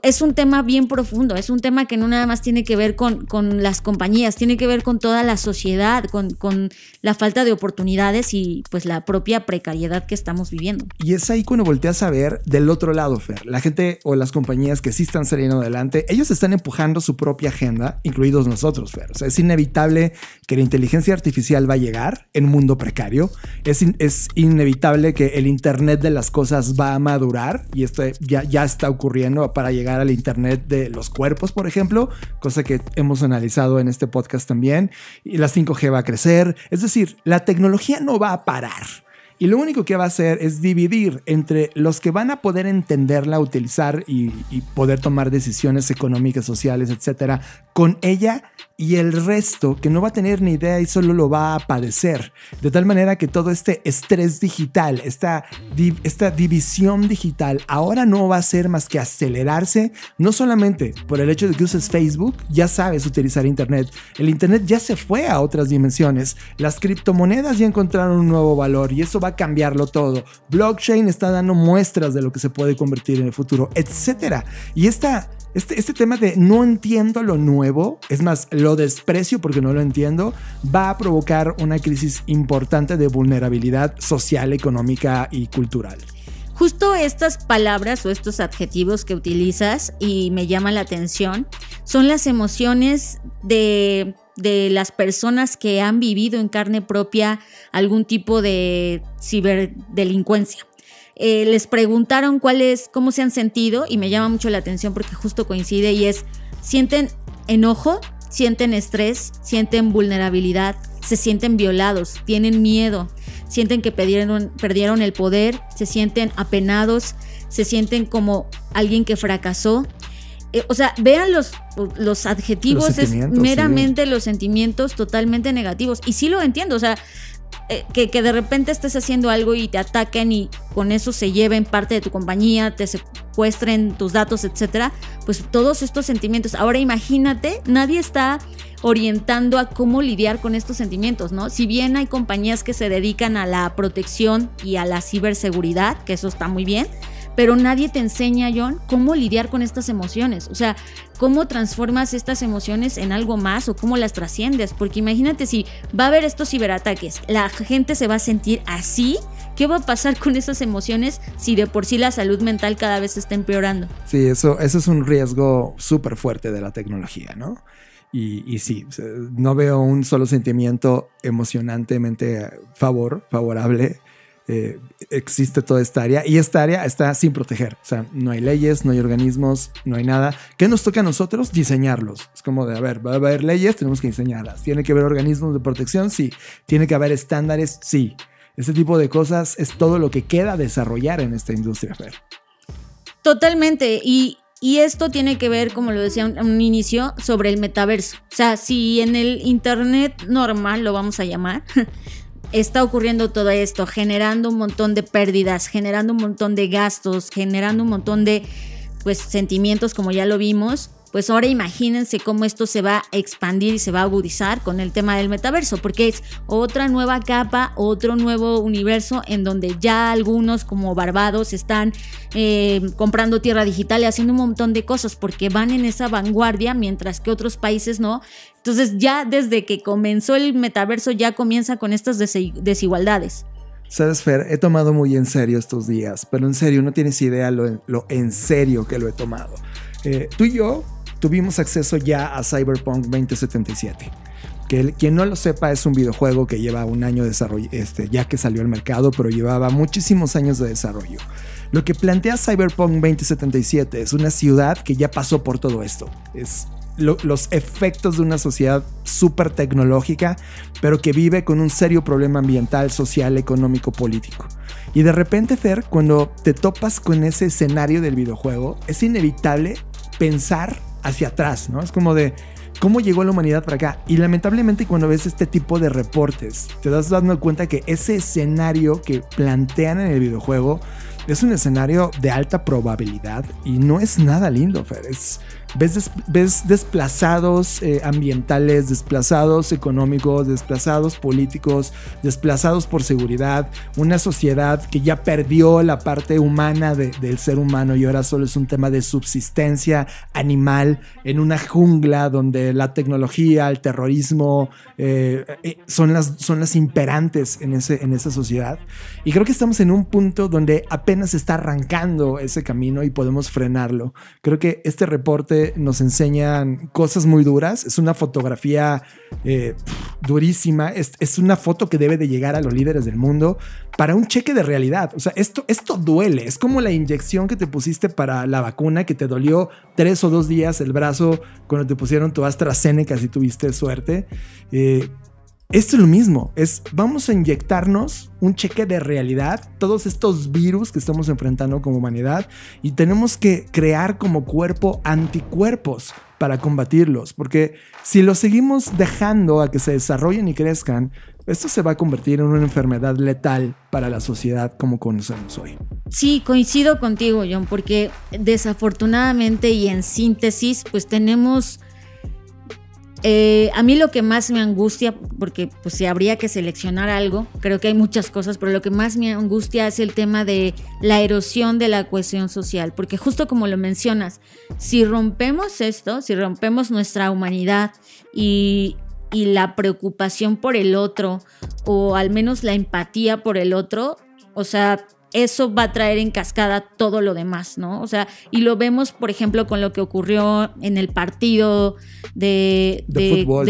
es un tema bien profundo, es un tema que no nada más tiene que ver con las compañías, tiene que ver con toda la sociedad, con la falta de oportunidades y pues la propia precariedad que estamos viviendo. Y es ahí cuando volteas a ver del otro lado, Fer. La gente o las compañías que sí están saliendo adelante, ellos están empujando su propia agenda, incluidos nosotros, Fer. O sea, es inevitable que la inteligencia artificial va a llegar en un mundo precario. Es inevitable que el Internet de las cosas va a madurar y esto ya está ocurriendo para llegar al Internet de los cuerpos, por ejemplo, cosa que hemos analizado en este podcast también. Y la 5G va a crecer. Es decir, la tecnología no va a parar. Y lo único que va a hacer es dividir entre los que van a poder entenderla, utilizar y poder tomar decisiones económicas, sociales, etcétera, con ella, y el resto que no va a tener ni idea y solo lo va a padecer. De tal manera que todo este estrés digital, esta división digital, ahora no va a ser más que acelerarse, no solamente por el hecho de que uses Facebook, ya sabes utilizar Internet. El Internet ya se fue a otras dimensiones. Las criptomonedas ya encontraron un nuevo valor y eso va a cambiarlo todo. Blockchain está dando muestras de lo que se puede convertir en el futuro, etcétera. Y este tema de no entiendo lo nuevo, es más, lo desprecio porque no lo entiendo, va a provocar una crisis importante de vulnerabilidad social, económica y cultural. Justo estas palabras o estos adjetivos que utilizas y me llama la atención son las emociones de las personas que han vivido en carne propia algún tipo de ciberdelincuencia. Les preguntaron cómo se han sentido y me llama mucho la atención porque justo coincide y es, sienten enojo, sienten estrés, sienten vulnerabilidad, se sienten violados, tienen miedo, sienten que perdieron el poder, se sienten apenados, se sienten como alguien que fracasó. O sea, vean los adjetivos, es meramente sí. Los sentimientos totalmente negativos. Y sí lo entiendo, o sea, que de repente estés haciendo algo y te ataquen y con eso se lleven parte de tu compañía, te secuestren tus datos, etcétera, pues todos estos sentimientos. Ahora imagínate, nadie está orientando a cómo lidiar con estos sentimientos, ¿no? Si bien hay compañías que se dedican a la protección y a la ciberseguridad, que eso está muy bien, pero nadie te enseña, John, cómo lidiar con estas emociones. O sea, cómo transformas estas emociones en algo más o cómo las trasciendes. Porque imagínate si va a haber estos ciberataques, la gente se va a sentir así. ¿Qué va a pasar con esas emociones si de por sí la salud mental cada vez está empeorando? Sí, eso es un riesgo súper fuerte de la tecnología, ¿no? Y sí, no veo un solo sentimiento emocionantemente favorable. Existe toda esta área y esta área está sin proteger. O sea, no hay leyes, no hay organismos, no hay nada. ¿Qué nos toca a nosotros? Diseñarlos. Es como de, va a haber leyes, tenemos que diseñarlas. ¿Tiene que haber organismos de protección? Sí. ¿Tiene que haber estándares? Sí. Este tipo de cosas es todo lo que queda desarrollar en esta industria, Fer. Totalmente. Y esto tiene que ver, como lo decía en un inicio, sobre el metaverso. O sea, si en el Internet normal, lo vamos a llamar, está ocurriendo todo esto, generando un montón de pérdidas, generando un montón de gastos, generando un montón de sentimientos, como ya lo vimos. Pues ahora imagínense cómo esto se va a expandir y se va a agudizar con el tema del metaverso, porque es otra nueva capa, otro nuevo universo en donde ya algunos como Barbados están comprando tierra digital y haciendo un montón de cosas porque van en esa vanguardia, mientras que otros países no. Entonces ya desde que comenzó el metaverso ya comienza con estas desigualdades. Sabes, Fer, he tomado muy en serio estos días, pero en serio, no tienes idea lo en serio que lo he tomado. Tú y yo tuvimos acceso ya a Cyberpunk 2077. Que quien no lo sepa, es un videojuego que lleva un año de desarrollo, ya que salió al mercado, pero llevaba muchísimos años de desarrollo. Lo que plantea Cyberpunk 2077 es una ciudad que ya pasó por todo esto. Es los efectos de una sociedad súper tecnológica, pero que vive con un serio problema ambiental, social, económico, político. Y de repente, Fer, cuando te topas con ese escenario del videojuego, es inevitable pensar hacia atrás, ¿no? Es como de cómo llegó la humanidad para acá. Y lamentablemente cuando ves este tipo de reportes, te das dando cuenta que ese escenario que plantean en el videojuego es un escenario de alta probabilidad y no es nada lindo, Fer. Ves desplazados ambientales, desplazados económicos, desplazados políticos, desplazados por seguridad, una sociedad que ya perdió la parte humana del ser humano y ahora solo es un tema de subsistencia animal en una jungla donde la tecnología, el terrorismo son las imperantes en esa sociedad. Y creo que estamos en un punto donde apenas está arrancando ese camino y podemos frenarlo. Creo que este reporte nos enseñan cosas muy duras. Es una fotografía durísima. Es una foto que debe de llegar a los líderes del mundo para un cheque de realidad. O sea, esto duele. Es como la inyección que te pusiste para la vacuna, que te dolió 3 o 2 días el brazo cuando te pusieron tu AstraZeneca si tuviste suerte. Esto es lo mismo, vamos a inyectarnos un cheque de realidad, todos estos virus que estamos enfrentando como humanidad, y tenemos que crear como cuerpo anticuerpos para combatirlos, porque si los seguimos dejando a que se desarrollen y crezcan, esto se va a convertir en una enfermedad letal para la sociedad como conocemos hoy. Sí, coincido contigo, John, porque desafortunadamente y en síntesis, pues tenemos... a mí lo que más me angustia, porque pues si habría que seleccionar algo, creo que hay muchas cosas, pero lo que más me angustia es el tema de la erosión de la cohesión social, porque justo como lo mencionas, si rompemos esto, si rompemos nuestra humanidad y la preocupación por el otro, o al menos la empatía por el otro, o sea... eso va a traer en cascada todo lo demás, ¿no? O sea, y lo vemos, por ejemplo, con lo que ocurrió en el partido de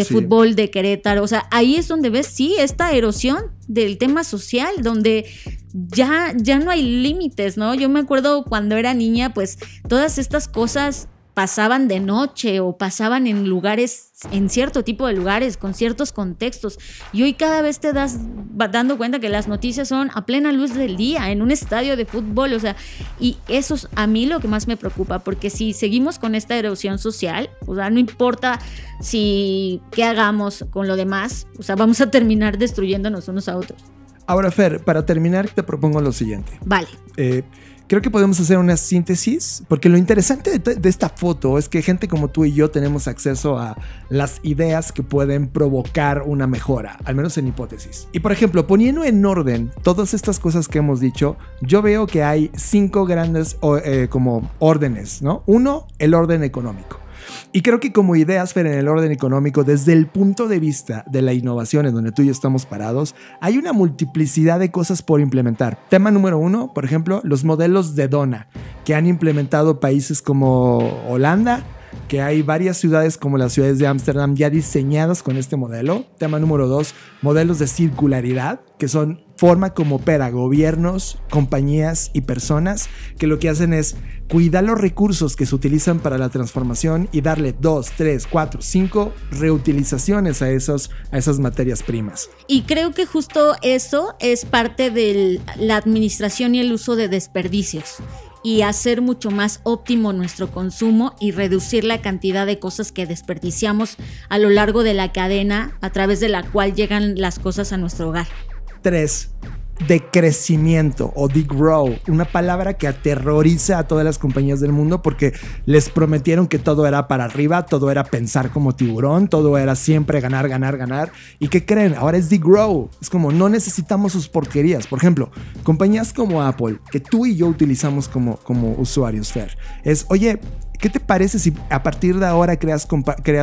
fútbol de Querétaro. O sea, ahí es donde ves, sí, esta erosión del tema social, donde ya no hay límites, ¿no? Yo me acuerdo cuando era niña, pues todas estas cosas pasaban de noche o pasaban en lugares, en cierto tipo de lugares, con ciertos contextos. Y hoy cada vez te das dando cuenta que las noticias son a plena luz del día, en un estadio de fútbol, o sea, y eso es a mí lo que más me preocupa, porque si seguimos con esta erosión social, o sea, no importa qué hagamos con lo demás, o sea, vamos a terminar destruyéndonos unos a otros. Ahora, Fer, para terminar te propongo lo siguiente. Vale. Creo que podemos hacer una síntesis, porque lo interesante de esta foto es que gente como tú y yo tenemos acceso a las ideas que pueden provocar una mejora, al menos en hipótesis. Y por ejemplo, poniendo en orden todas estas cosas que hemos dicho, yo veo que hay 5 grandes como órdenes, ¿no? 1, el orden económico. Y creo que como ideas, Fer, en el orden económico, desde el punto de vista de la innovación en donde tú y yo estamos parados, hay una multiplicidad de cosas por implementar. Tema número 1, por ejemplo, los modelos de dona que han implementado países como Holanda, que hay varias ciudades como las ciudades de Ámsterdam ya diseñadas con este modelo. Tema número 2, modelos de circularidad, que son forma como opera gobiernos, compañías y personas que lo que hacen es cuidar los recursos que se utilizan para la transformación y darle 2, 3, 4, 5 reutilizaciones a esas materias primas. Y creo que justo eso es parte de la administración y el uso de desperdicios, y hacer mucho más óptimo nuestro consumo y reducir la cantidad de cosas que desperdiciamos a lo largo de la cadena a través de la cual llegan las cosas a nuestro hogar. 3. De crecimiento o de grow, una palabra que aterroriza a todas las compañías del mundo porque les prometieron que todo era para arriba, todo era pensar como tiburón, todo era siempre ganar, ganar, ganar. ¿Y qué creen? Ahora es de grow. Es como no necesitamos sus porquerías. Por ejemplo, compañías como Apple, que tú y yo utilizamos como usuarios, Fer, es, oye, ¿qué te parece si a partir de ahora creas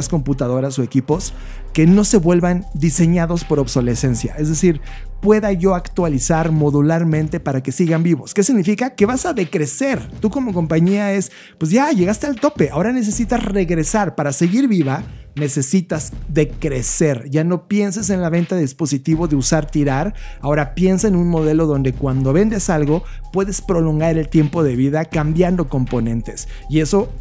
computadoras o equipos que no se vuelvan diseñados por obsolescencia? Es decir, pueda yo actualizar modularmente para que sigan vivos. ¿Qué significa? Que vas a decrecer. Tú como compañía pues ya llegaste al tope. Ahora necesitas regresar. Para seguir viva, necesitas decrecer. Ya no pienses en la venta de dispositivo de usar, tirar. Ahora piensa en un modelo donde cuando vendes algo puedes prolongar el tiempo de vida cambiando componentes. Y eso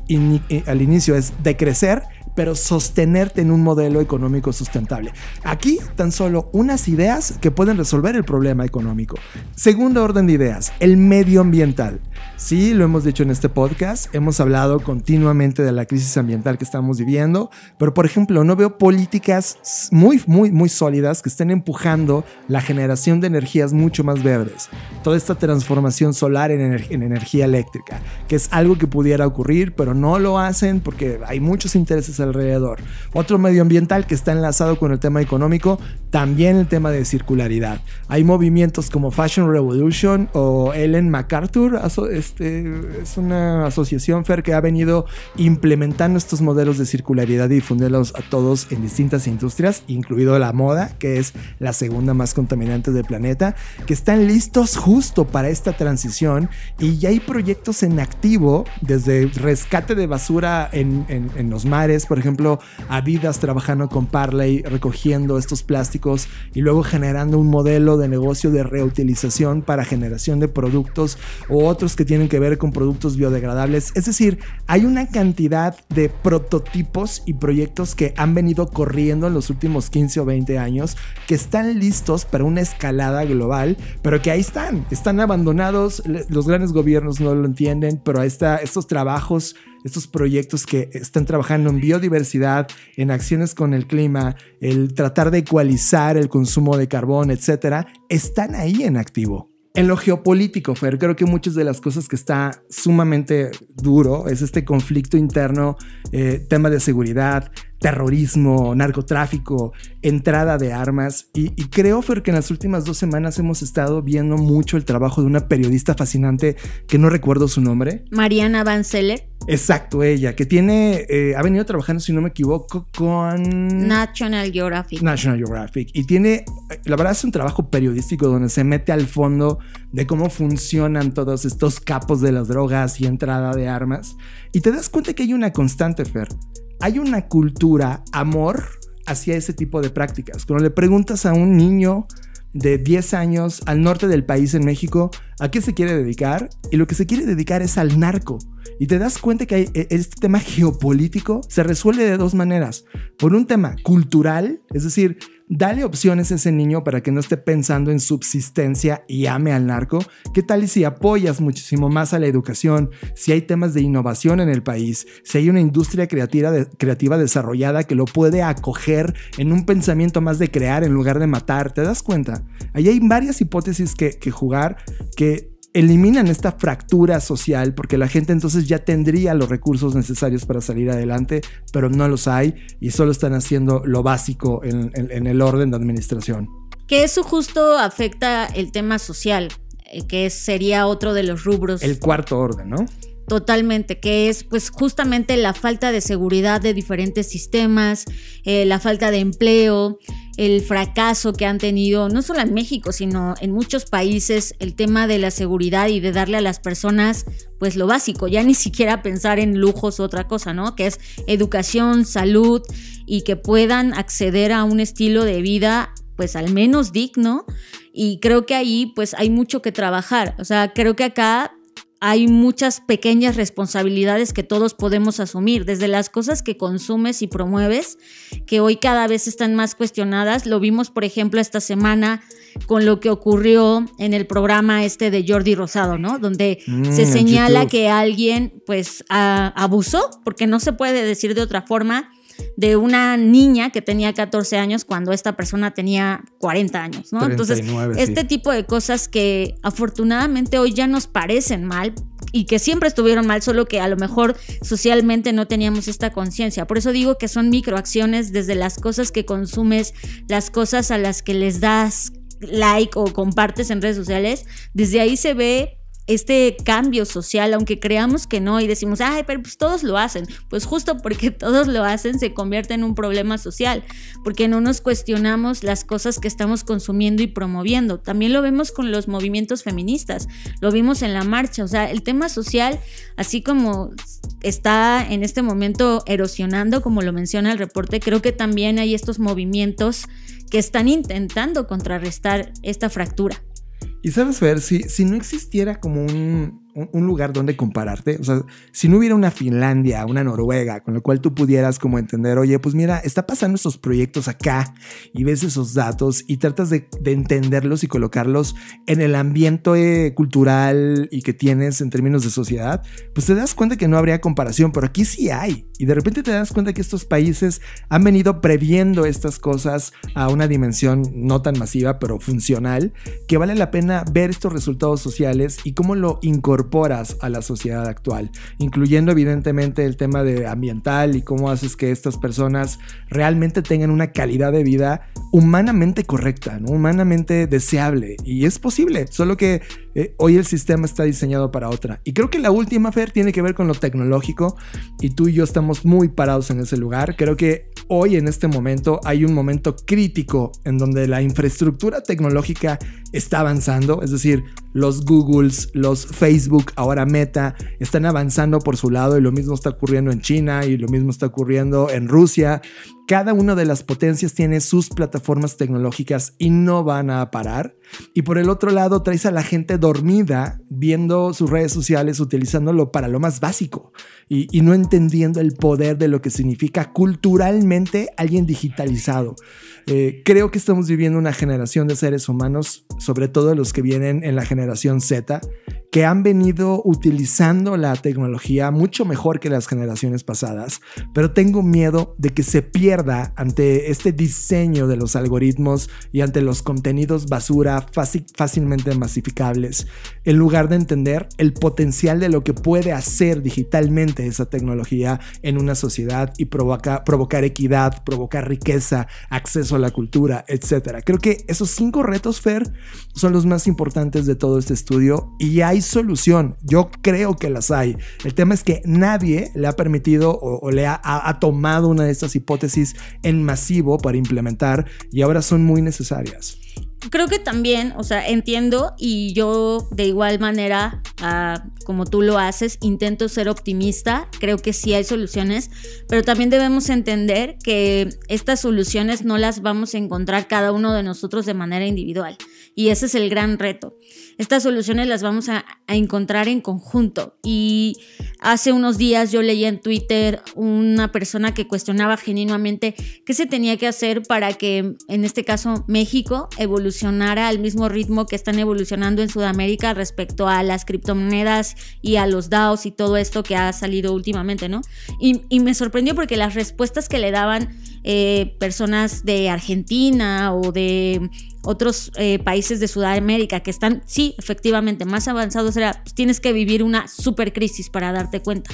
al inicio es decrecer, pero sostenerte en un modelo económico sustentable. Aquí tan solo unas ideas que pueden resolver el problema económico. Segundo orden de ideas, el medioambiental. Sí, lo hemos dicho en este podcast, hemos hablado continuamente de la crisis ambiental que estamos viviendo, pero por ejemplo no veo políticas muy sólidas que estén empujando la generación de energías mucho más verdes. Toda esta transformación solar en energía eléctrica, que es algo que pudiera ocurrir, pero no lo hacen porque hay muchos intereses alrededor. Otro medioambiental que está enlazado con el tema económico, también el tema de circularidad. Hay movimientos como Fashion Revolution o Ellen MacArthur, es una asociación, Fer, que ha venido implementando estos modelos de circularidad y difundirlos a todos en distintas industrias, incluido la moda, que es la segunda más contaminante del planeta, que están listos justo para esta transición, y ya hay proyectos en activo, desde rescate de basura en los mares, por ejemplo, Adidas trabajando con Parley, recogiendo estos plásticos y luego generando un modelo de negocio de reutilización para generación de productos o otros que tienen que ver con productos biodegradables. Es decir, hay una cantidad de prototipos y proyectos que han venido corriendo en los últimos 15 o 20 años que están listos para una escalada global, pero que ahí están abandonados. Los grandes gobiernos no lo entienden, pero ahí está estos trabajos, estos proyectos que están trabajando en biodiversidad, en acciones con el clima, el tratar de ecualizar el consumo de carbón, etcétera, están ahí en activo. En lo geopolítico, Fer, creo que muchas de las cosas que está sumamente duro es este conflicto interno, tema de seguridad, terrorismo, narcotráfico, entrada de armas, y creo, Fer, que en las últimas 2 semanas hemos estado viendo mucho el trabajo de una periodista fascinante que no recuerdo su nombre. Mariana Van Zeller. Exacto, ella, que ha venido trabajando, si no me equivoco, con National Geographic. Y tiene, la verdad, es un trabajo periodístico donde se mete al fondo de cómo funcionan todos estos capos de las drogas y entrada de armas. Y te das cuenta que hay una constante, Fer. Hay una cultura, amor hacia ese tipo de prácticas. Cuando le preguntas a un niño de 10 años al norte del país, en México, ¿a qué se quiere dedicar? Y lo que se quiere dedicar es al narco. Y te das cuenta que este tema geopolítico se resuelve de 2 maneras. Por un tema cultural, es decir, dale opciones a ese niño para que no esté pensando en subsistencia y ame al narco. ¿Qué tal y si apoyas muchísimo más a la educación? Si hay temas de innovación en el país, si hay una industria creativa desarrollada que lo puede acoger en un pensamiento más de crear en lugar de matar. ¿Te das cuenta? Ahí hay varias hipótesis que jugar, que eliminan esta fractura social, porque la gente entonces ya tendría los recursos necesarios para salir adelante, pero no los hay y solo están haciendo lo básico en el orden de administración. Que eso justo afecta el tema social, que sería otro de los rubros. El cuarto orden, ¿no? Totalmente, que es pues justamente la falta de seguridad de diferentes sistemas, la falta de empleo, el fracaso que han tenido no solo en México, sino en muchos países, el tema de la seguridad y de darle a las personas pues lo básico, ya ni siquiera pensar en lujos u otra cosa, ¿no? Que es educación, salud, y que puedan acceder a un estilo de vida pues al menos digno, y creo que ahí pues hay mucho que trabajar. O sea, creo que acá hay muchas pequeñas responsabilidades que todos podemos asumir, desde las cosas que consumes y promueves, que hoy cada vez están más cuestionadas. Lo vimos, por ejemplo, esta semana con lo que ocurrió en el programa de Jordi Rosado, ¿no? Donde se señala que alguien pues abusó, porque no se puede decir de otra forma, de una niña que tenía 14 años cuando esta persona tenía 40 años, ¿no? 39, entonces, este tipo de cosas que afortunadamente hoy ya nos parecen mal y que siempre estuvieron mal, solo que a lo mejor socialmente no teníamos esta conciencia. Por eso digo que son microacciones, desde las cosas que consumes, las cosas a las que les das like o compartes en redes sociales, desde ahí se ve este cambio social, aunque creamos que no y decimos, ay, pero pues todos lo hacen. Pues justo porque todos lo hacen se convierte en un problema social, porque no nos cuestionamos las cosas que estamos consumiendo y promoviendo. También lo vemos con los movimientos feministas, lo vimos en la marcha. O sea, el tema social, así como está en este momento erosionando, como lo menciona el reporte, creo que también hay estos movimientos que están intentando contrarrestar esta fractura. Y sabes, Fer, si no existiera como un lugar donde compararte. O sea, si no hubiera una Finlandia, una Noruega, con lo cual tú pudieras como entender, oye, pues mira, está pasando estos proyectos acá y ves esos datos y tratas de entenderlos y colocarlos en el ambiente cultural y que tienes en términos de sociedad, pues te das cuenta que no habría comparación, pero aquí sí hay. Y de repente te das cuenta que estos países han venido previendo estas cosas a una dimensión no tan masiva, pero funcional, que vale la pena ver estos resultados sociales y cómo lo incorporas a la sociedad actual, incluyendo evidentemente el tema de ambiental y cómo haces que estas personas realmente tengan una calidad de vida humanamente correcta, ¿no? Humanamente deseable. Y es posible, solo que hoy el sistema está diseñado para otra. Y creo que la última, Fer, tiene que ver con lo tecnológico y tú y yo estamos muy parados en ese lugar. Creo que hoy en este momento hay un momento crítico en donde la infraestructura tecnológica está avanzando, es decir, los Googles, los Facebook, ahora Meta, están avanzando por su lado y lo mismo está ocurriendo en China y lo mismo está ocurriendo en Rusia. Cada una de las potencias tiene sus plataformas tecnológicas y no van a parar. Y por el otro lado traes a la gente dormida viendo sus redes sociales, utilizándolo para lo más básico y no entendiendo el poder de lo que significa culturalmente alguien digitalizado. Creo que estamos viviendo una generación de seres humanos, sobre todo los que vienen en la generación Z, que han venido utilizando la tecnología mucho mejor que las generaciones pasadas, pero tengo miedo de que se pierda ante este diseño de los algoritmos y ante los contenidos basura fácilmente masificables, en lugar de entender el potencial de lo que puede hacer digitalmente esa tecnología en una sociedad y provocar equidad, provocar riqueza, acceso a la cultura, etc. Creo que esos 5 retos, Fer, son los más importantes de todo este estudio y hay solución. Yo creo que las hay. El tema es que nadie le ha permitido o le ha tomado una de estas hipótesis en masivo para implementar y ahora son muy necesarias. Creo que también, o sea, entiendo y yo de igual manera, como tú lo haces, intento ser optimista. Creo que sí hay soluciones, pero también debemos entender que estas soluciones no las vamos a encontrar cada uno de nosotros de manera individual. Y ese es el gran reto. Estas soluciones las vamos a encontrar en conjunto. Y hace unos días yo leí en Twitter una persona que cuestionaba genuinamente qué se tenía que hacer para que, en este caso, México evolucionara al mismo ritmo que están evolucionando en Sudamérica respecto a las criptomonedas y a los DAOs y todo esto que ha salido últimamente, ¿no? Y me sorprendió porque las respuestas que le daban personas de Argentina o de otros países de Sudamérica que están, sí, efectivamente, más avanzados, era, pues, tienes que vivir una super crisis para darte cuenta.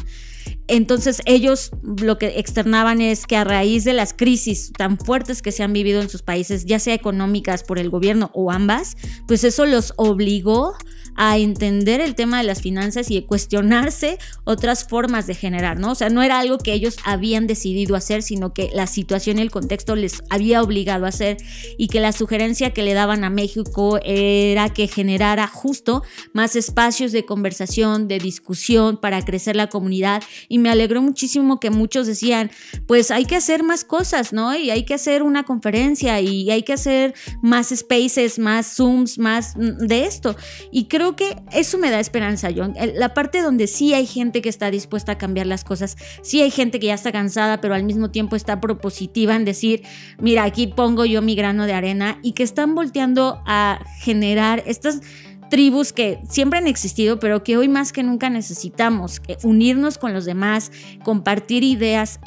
Entonces ellos lo que externaban es que a raíz de las crisis tan fuertes que se han vivido en sus países, ya sea económicas por el gobierno o ambas, pues eso los obligó a entender el tema de las finanzas y cuestionarse otras formas de generar, ¿no? O sea, no era algo que ellos habían decidido hacer, sino que la situación y el contexto les había obligado a hacer, y que la sugerencia que le daban a México era que generara justo más espacios de conversación, de discusión para crecer la comunidad. Y me alegró muchísimo que muchos decían, pues hay que hacer más cosas, ¿no? Y hay que hacer una conferencia y hay que hacer más spaces, más Zooms, más de esto. Y creo que eso me da esperanza, John. La parte donde sí hay gente que está dispuesta a cambiar las cosas, sí hay gente que ya está cansada, pero al mismo tiempo está propositiva en decir, mira, aquí pongo yo mi grano de arena, y que están volteando a generar estas tribus que siempre han existido, pero que hoy más que nunca necesitamos unirnos con los demás, compartir ideas,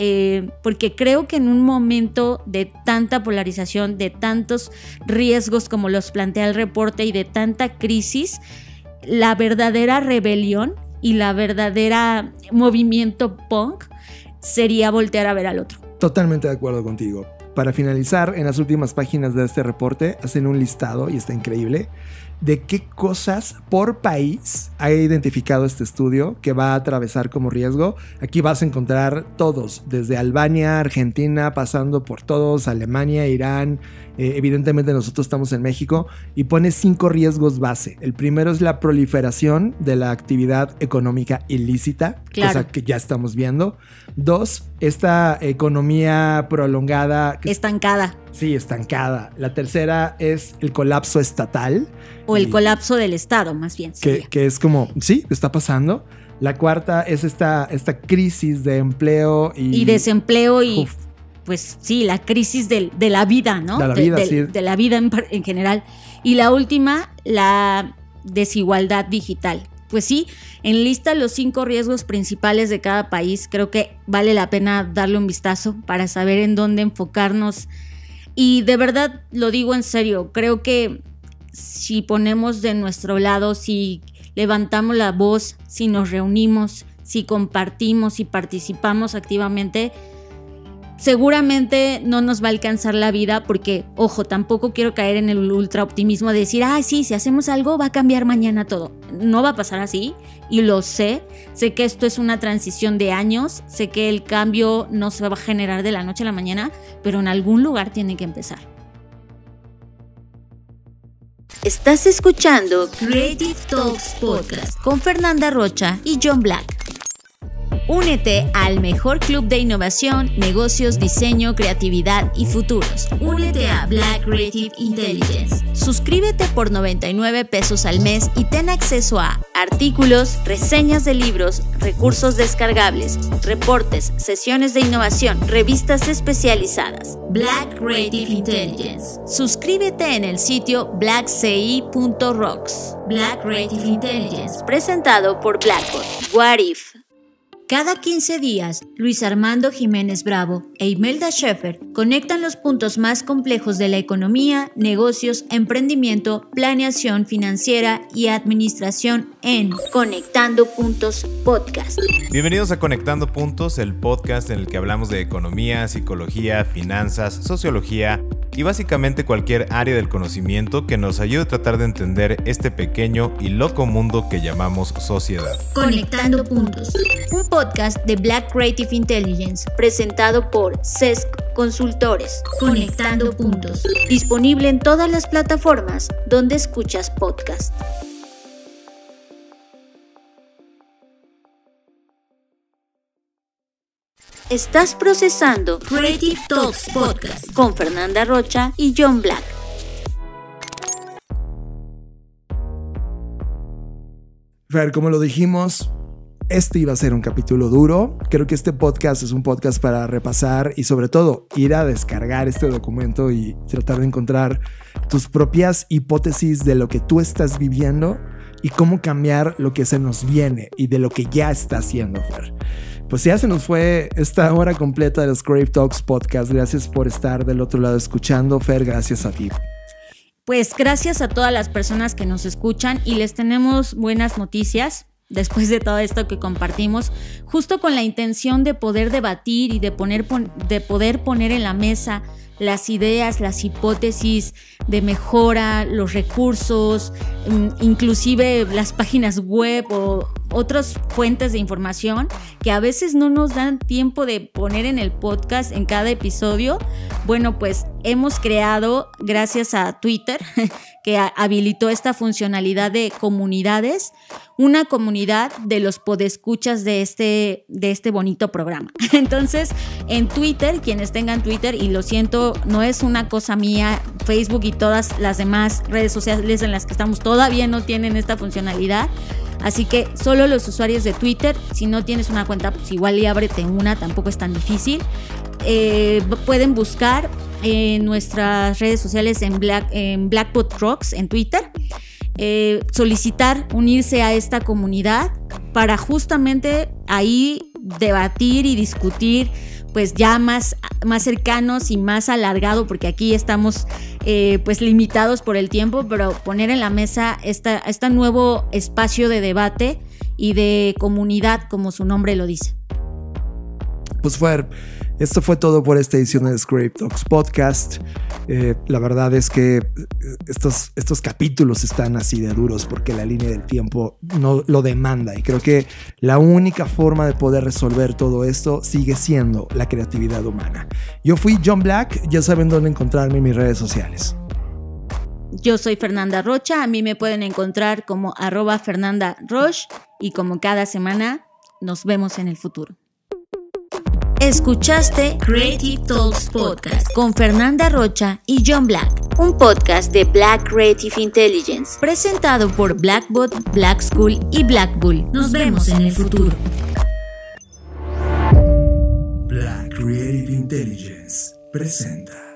porque creo que en un momento de tanta polarización, de tantos riesgos como los plantea el reporte y de tanta crisis, la verdadera rebelión y la verdadera movimiento punk sería voltear a ver al otro. Totalmente de acuerdo contigo. Para finalizar, en las últimas páginas de este reporte hacen un listado, y está increíble, de qué cosas por país ha identificado este estudio que va a atravesar como riesgo. Aquí vas a encontrar todos, desde Albania, Argentina, pasando por todos, Alemania, Irán, evidentemente nosotros estamos en México, y pone 5 riesgos base. El primero es la proliferación de la actividad económica ilícita, claro, cosa que ya estamos viendo. 2, esta economía prolongada, estancada. Sí, estancada. La tercera es el colapso estatal. O el colapso del Estado, más bien. Que es como, sí, está pasando. La cuarta es esta crisis de empleo y desempleo y, pues sí, la crisis de la vida, ¿no? De la vida, sí. De la vida en general. Y la última, la desigualdad digital. Pues sí, enlista los 5 riesgos principales de cada país. Creo que vale la pena darle un vistazo para saber en dónde enfocarnos. Y de verdad lo digo en serio, creo que si ponemos de nuestro lado, si levantamos la voz, si nos reunimos, si compartimos, si participamos activamente, seguramente no nos va a alcanzar la vida porque, ojo, tampoco quiero caer en el ultra optimismo de decir, sí, si hacemos algo va a cambiar mañana todo. No va a pasar así y lo sé que esto es una transición de años, sé que el cambio no se va a generar de la noche a la mañana, pero en algún lugar tiene que empezar. Estás escuchando Creative Talks Podcast con Fernanda Rocha y John Black. Únete al mejor club de innovación, negocios, diseño, creatividad y futuros. Únete a Black Creative Intelligence. Suscríbete por $99 al mes y ten acceso a artículos, reseñas de libros, recursos descargables, reportes, sesiones de innovación, revistas especializadas. Black Creative Intelligence. Suscríbete en el sitio blackci.rocks. Black Creative Intelligence, presentado por Blackboard. What If? Cada 15 días, Luis Armando Jiménez Bravo e Imelda Schaefer conectan los puntos más complejos de la economía, negocios, emprendimiento, planeación financiera y administración en Conectando Puntos Podcast. Bienvenidos a Conectando Puntos, el podcast en el que hablamos de economía, psicología, finanzas, sociología y básicamente cualquier área del conocimiento que nos ayude a tratar de entender este pequeño y loco mundo que llamamos sociedad. Conectando Puntos, un podcast de Black Creative Intelligence presentado por CESC Consultores. Conectando Puntos, disponible en todas las plataformas donde escuchas podcast. Estás procesando Creative Talks Podcast con Fernanda Rocha y John Black. Fer, como lo dijimos, este iba a ser un capítulo duro. Creo que este podcast es un podcast para repasar y sobre todo ir a descargar este documento y tratar de encontrar tus propias hipótesis de lo que tú estás viviendo y cómo cambiar lo que se nos viene y de lo que ya está haciendo, Fer. Pues ya se nos fue esta hora completa de los Creative Talks Podcast. Gracias por estar del otro lado escuchando, Fer. Gracias a ti. Pues gracias a todas las personas que nos escuchan y les tenemos buenas noticias después de todo esto que compartimos, justo con la intención de poder debatir y de poder poner en la mesa las ideas, las hipótesis de mejora, los recursos, inclusive las páginas web o otras fuentes de información que a veces no nos dan tiempo de poner en el podcast en cada episodio. Bueno, pues hemos creado, gracias a Twitter, que habilitó esta funcionalidad de comunidades, una comunidad de los podescuchas de este bonito programa. Entonces, en Twitter, quienes tengan Twitter, y lo siento, no es una cosa mía, Facebook y todas las demás redes sociales en las que estamos todavía no tienen esta funcionalidad. Así que solo los usuarios de Twitter, si no tienes una cuenta, pues igual y ábrete una, tampoco es tan difícil. Pueden buscar en nuestras redes sociales en Blackboard Rocks en Twitter, solicitar unirse a esta comunidad para justamente ahí debatir y discutir pues ya más cercanos y más alargado, porque aquí estamos pues limitados por el tiempo, pero poner en la mesa este nuevo espacio de debate y de comunidad, como su nombre lo dice. Pues esto fue todo por esta edición de Creative Talks Podcast. La verdad es que estos capítulos están así de duros porque la línea del tiempo no lo demanda, y creo que la única forma de poder resolver todo esto sigue siendo la creatividad humana. Yo fui John Black, ya saben dónde encontrarme en mis redes sociales. Yo soy Fernanda Rocha, a mí me pueden encontrar como @FernandaRoch y como cada semana nos vemos en el futuro. Escuchaste Creative Talks Podcast con Fernanda Rocha y John Black, un podcast de Black Creative Intelligence, presentado por Blackbot, Black School y Black Bull. Nos vemos en el futuro. Black Creative Intelligence presenta.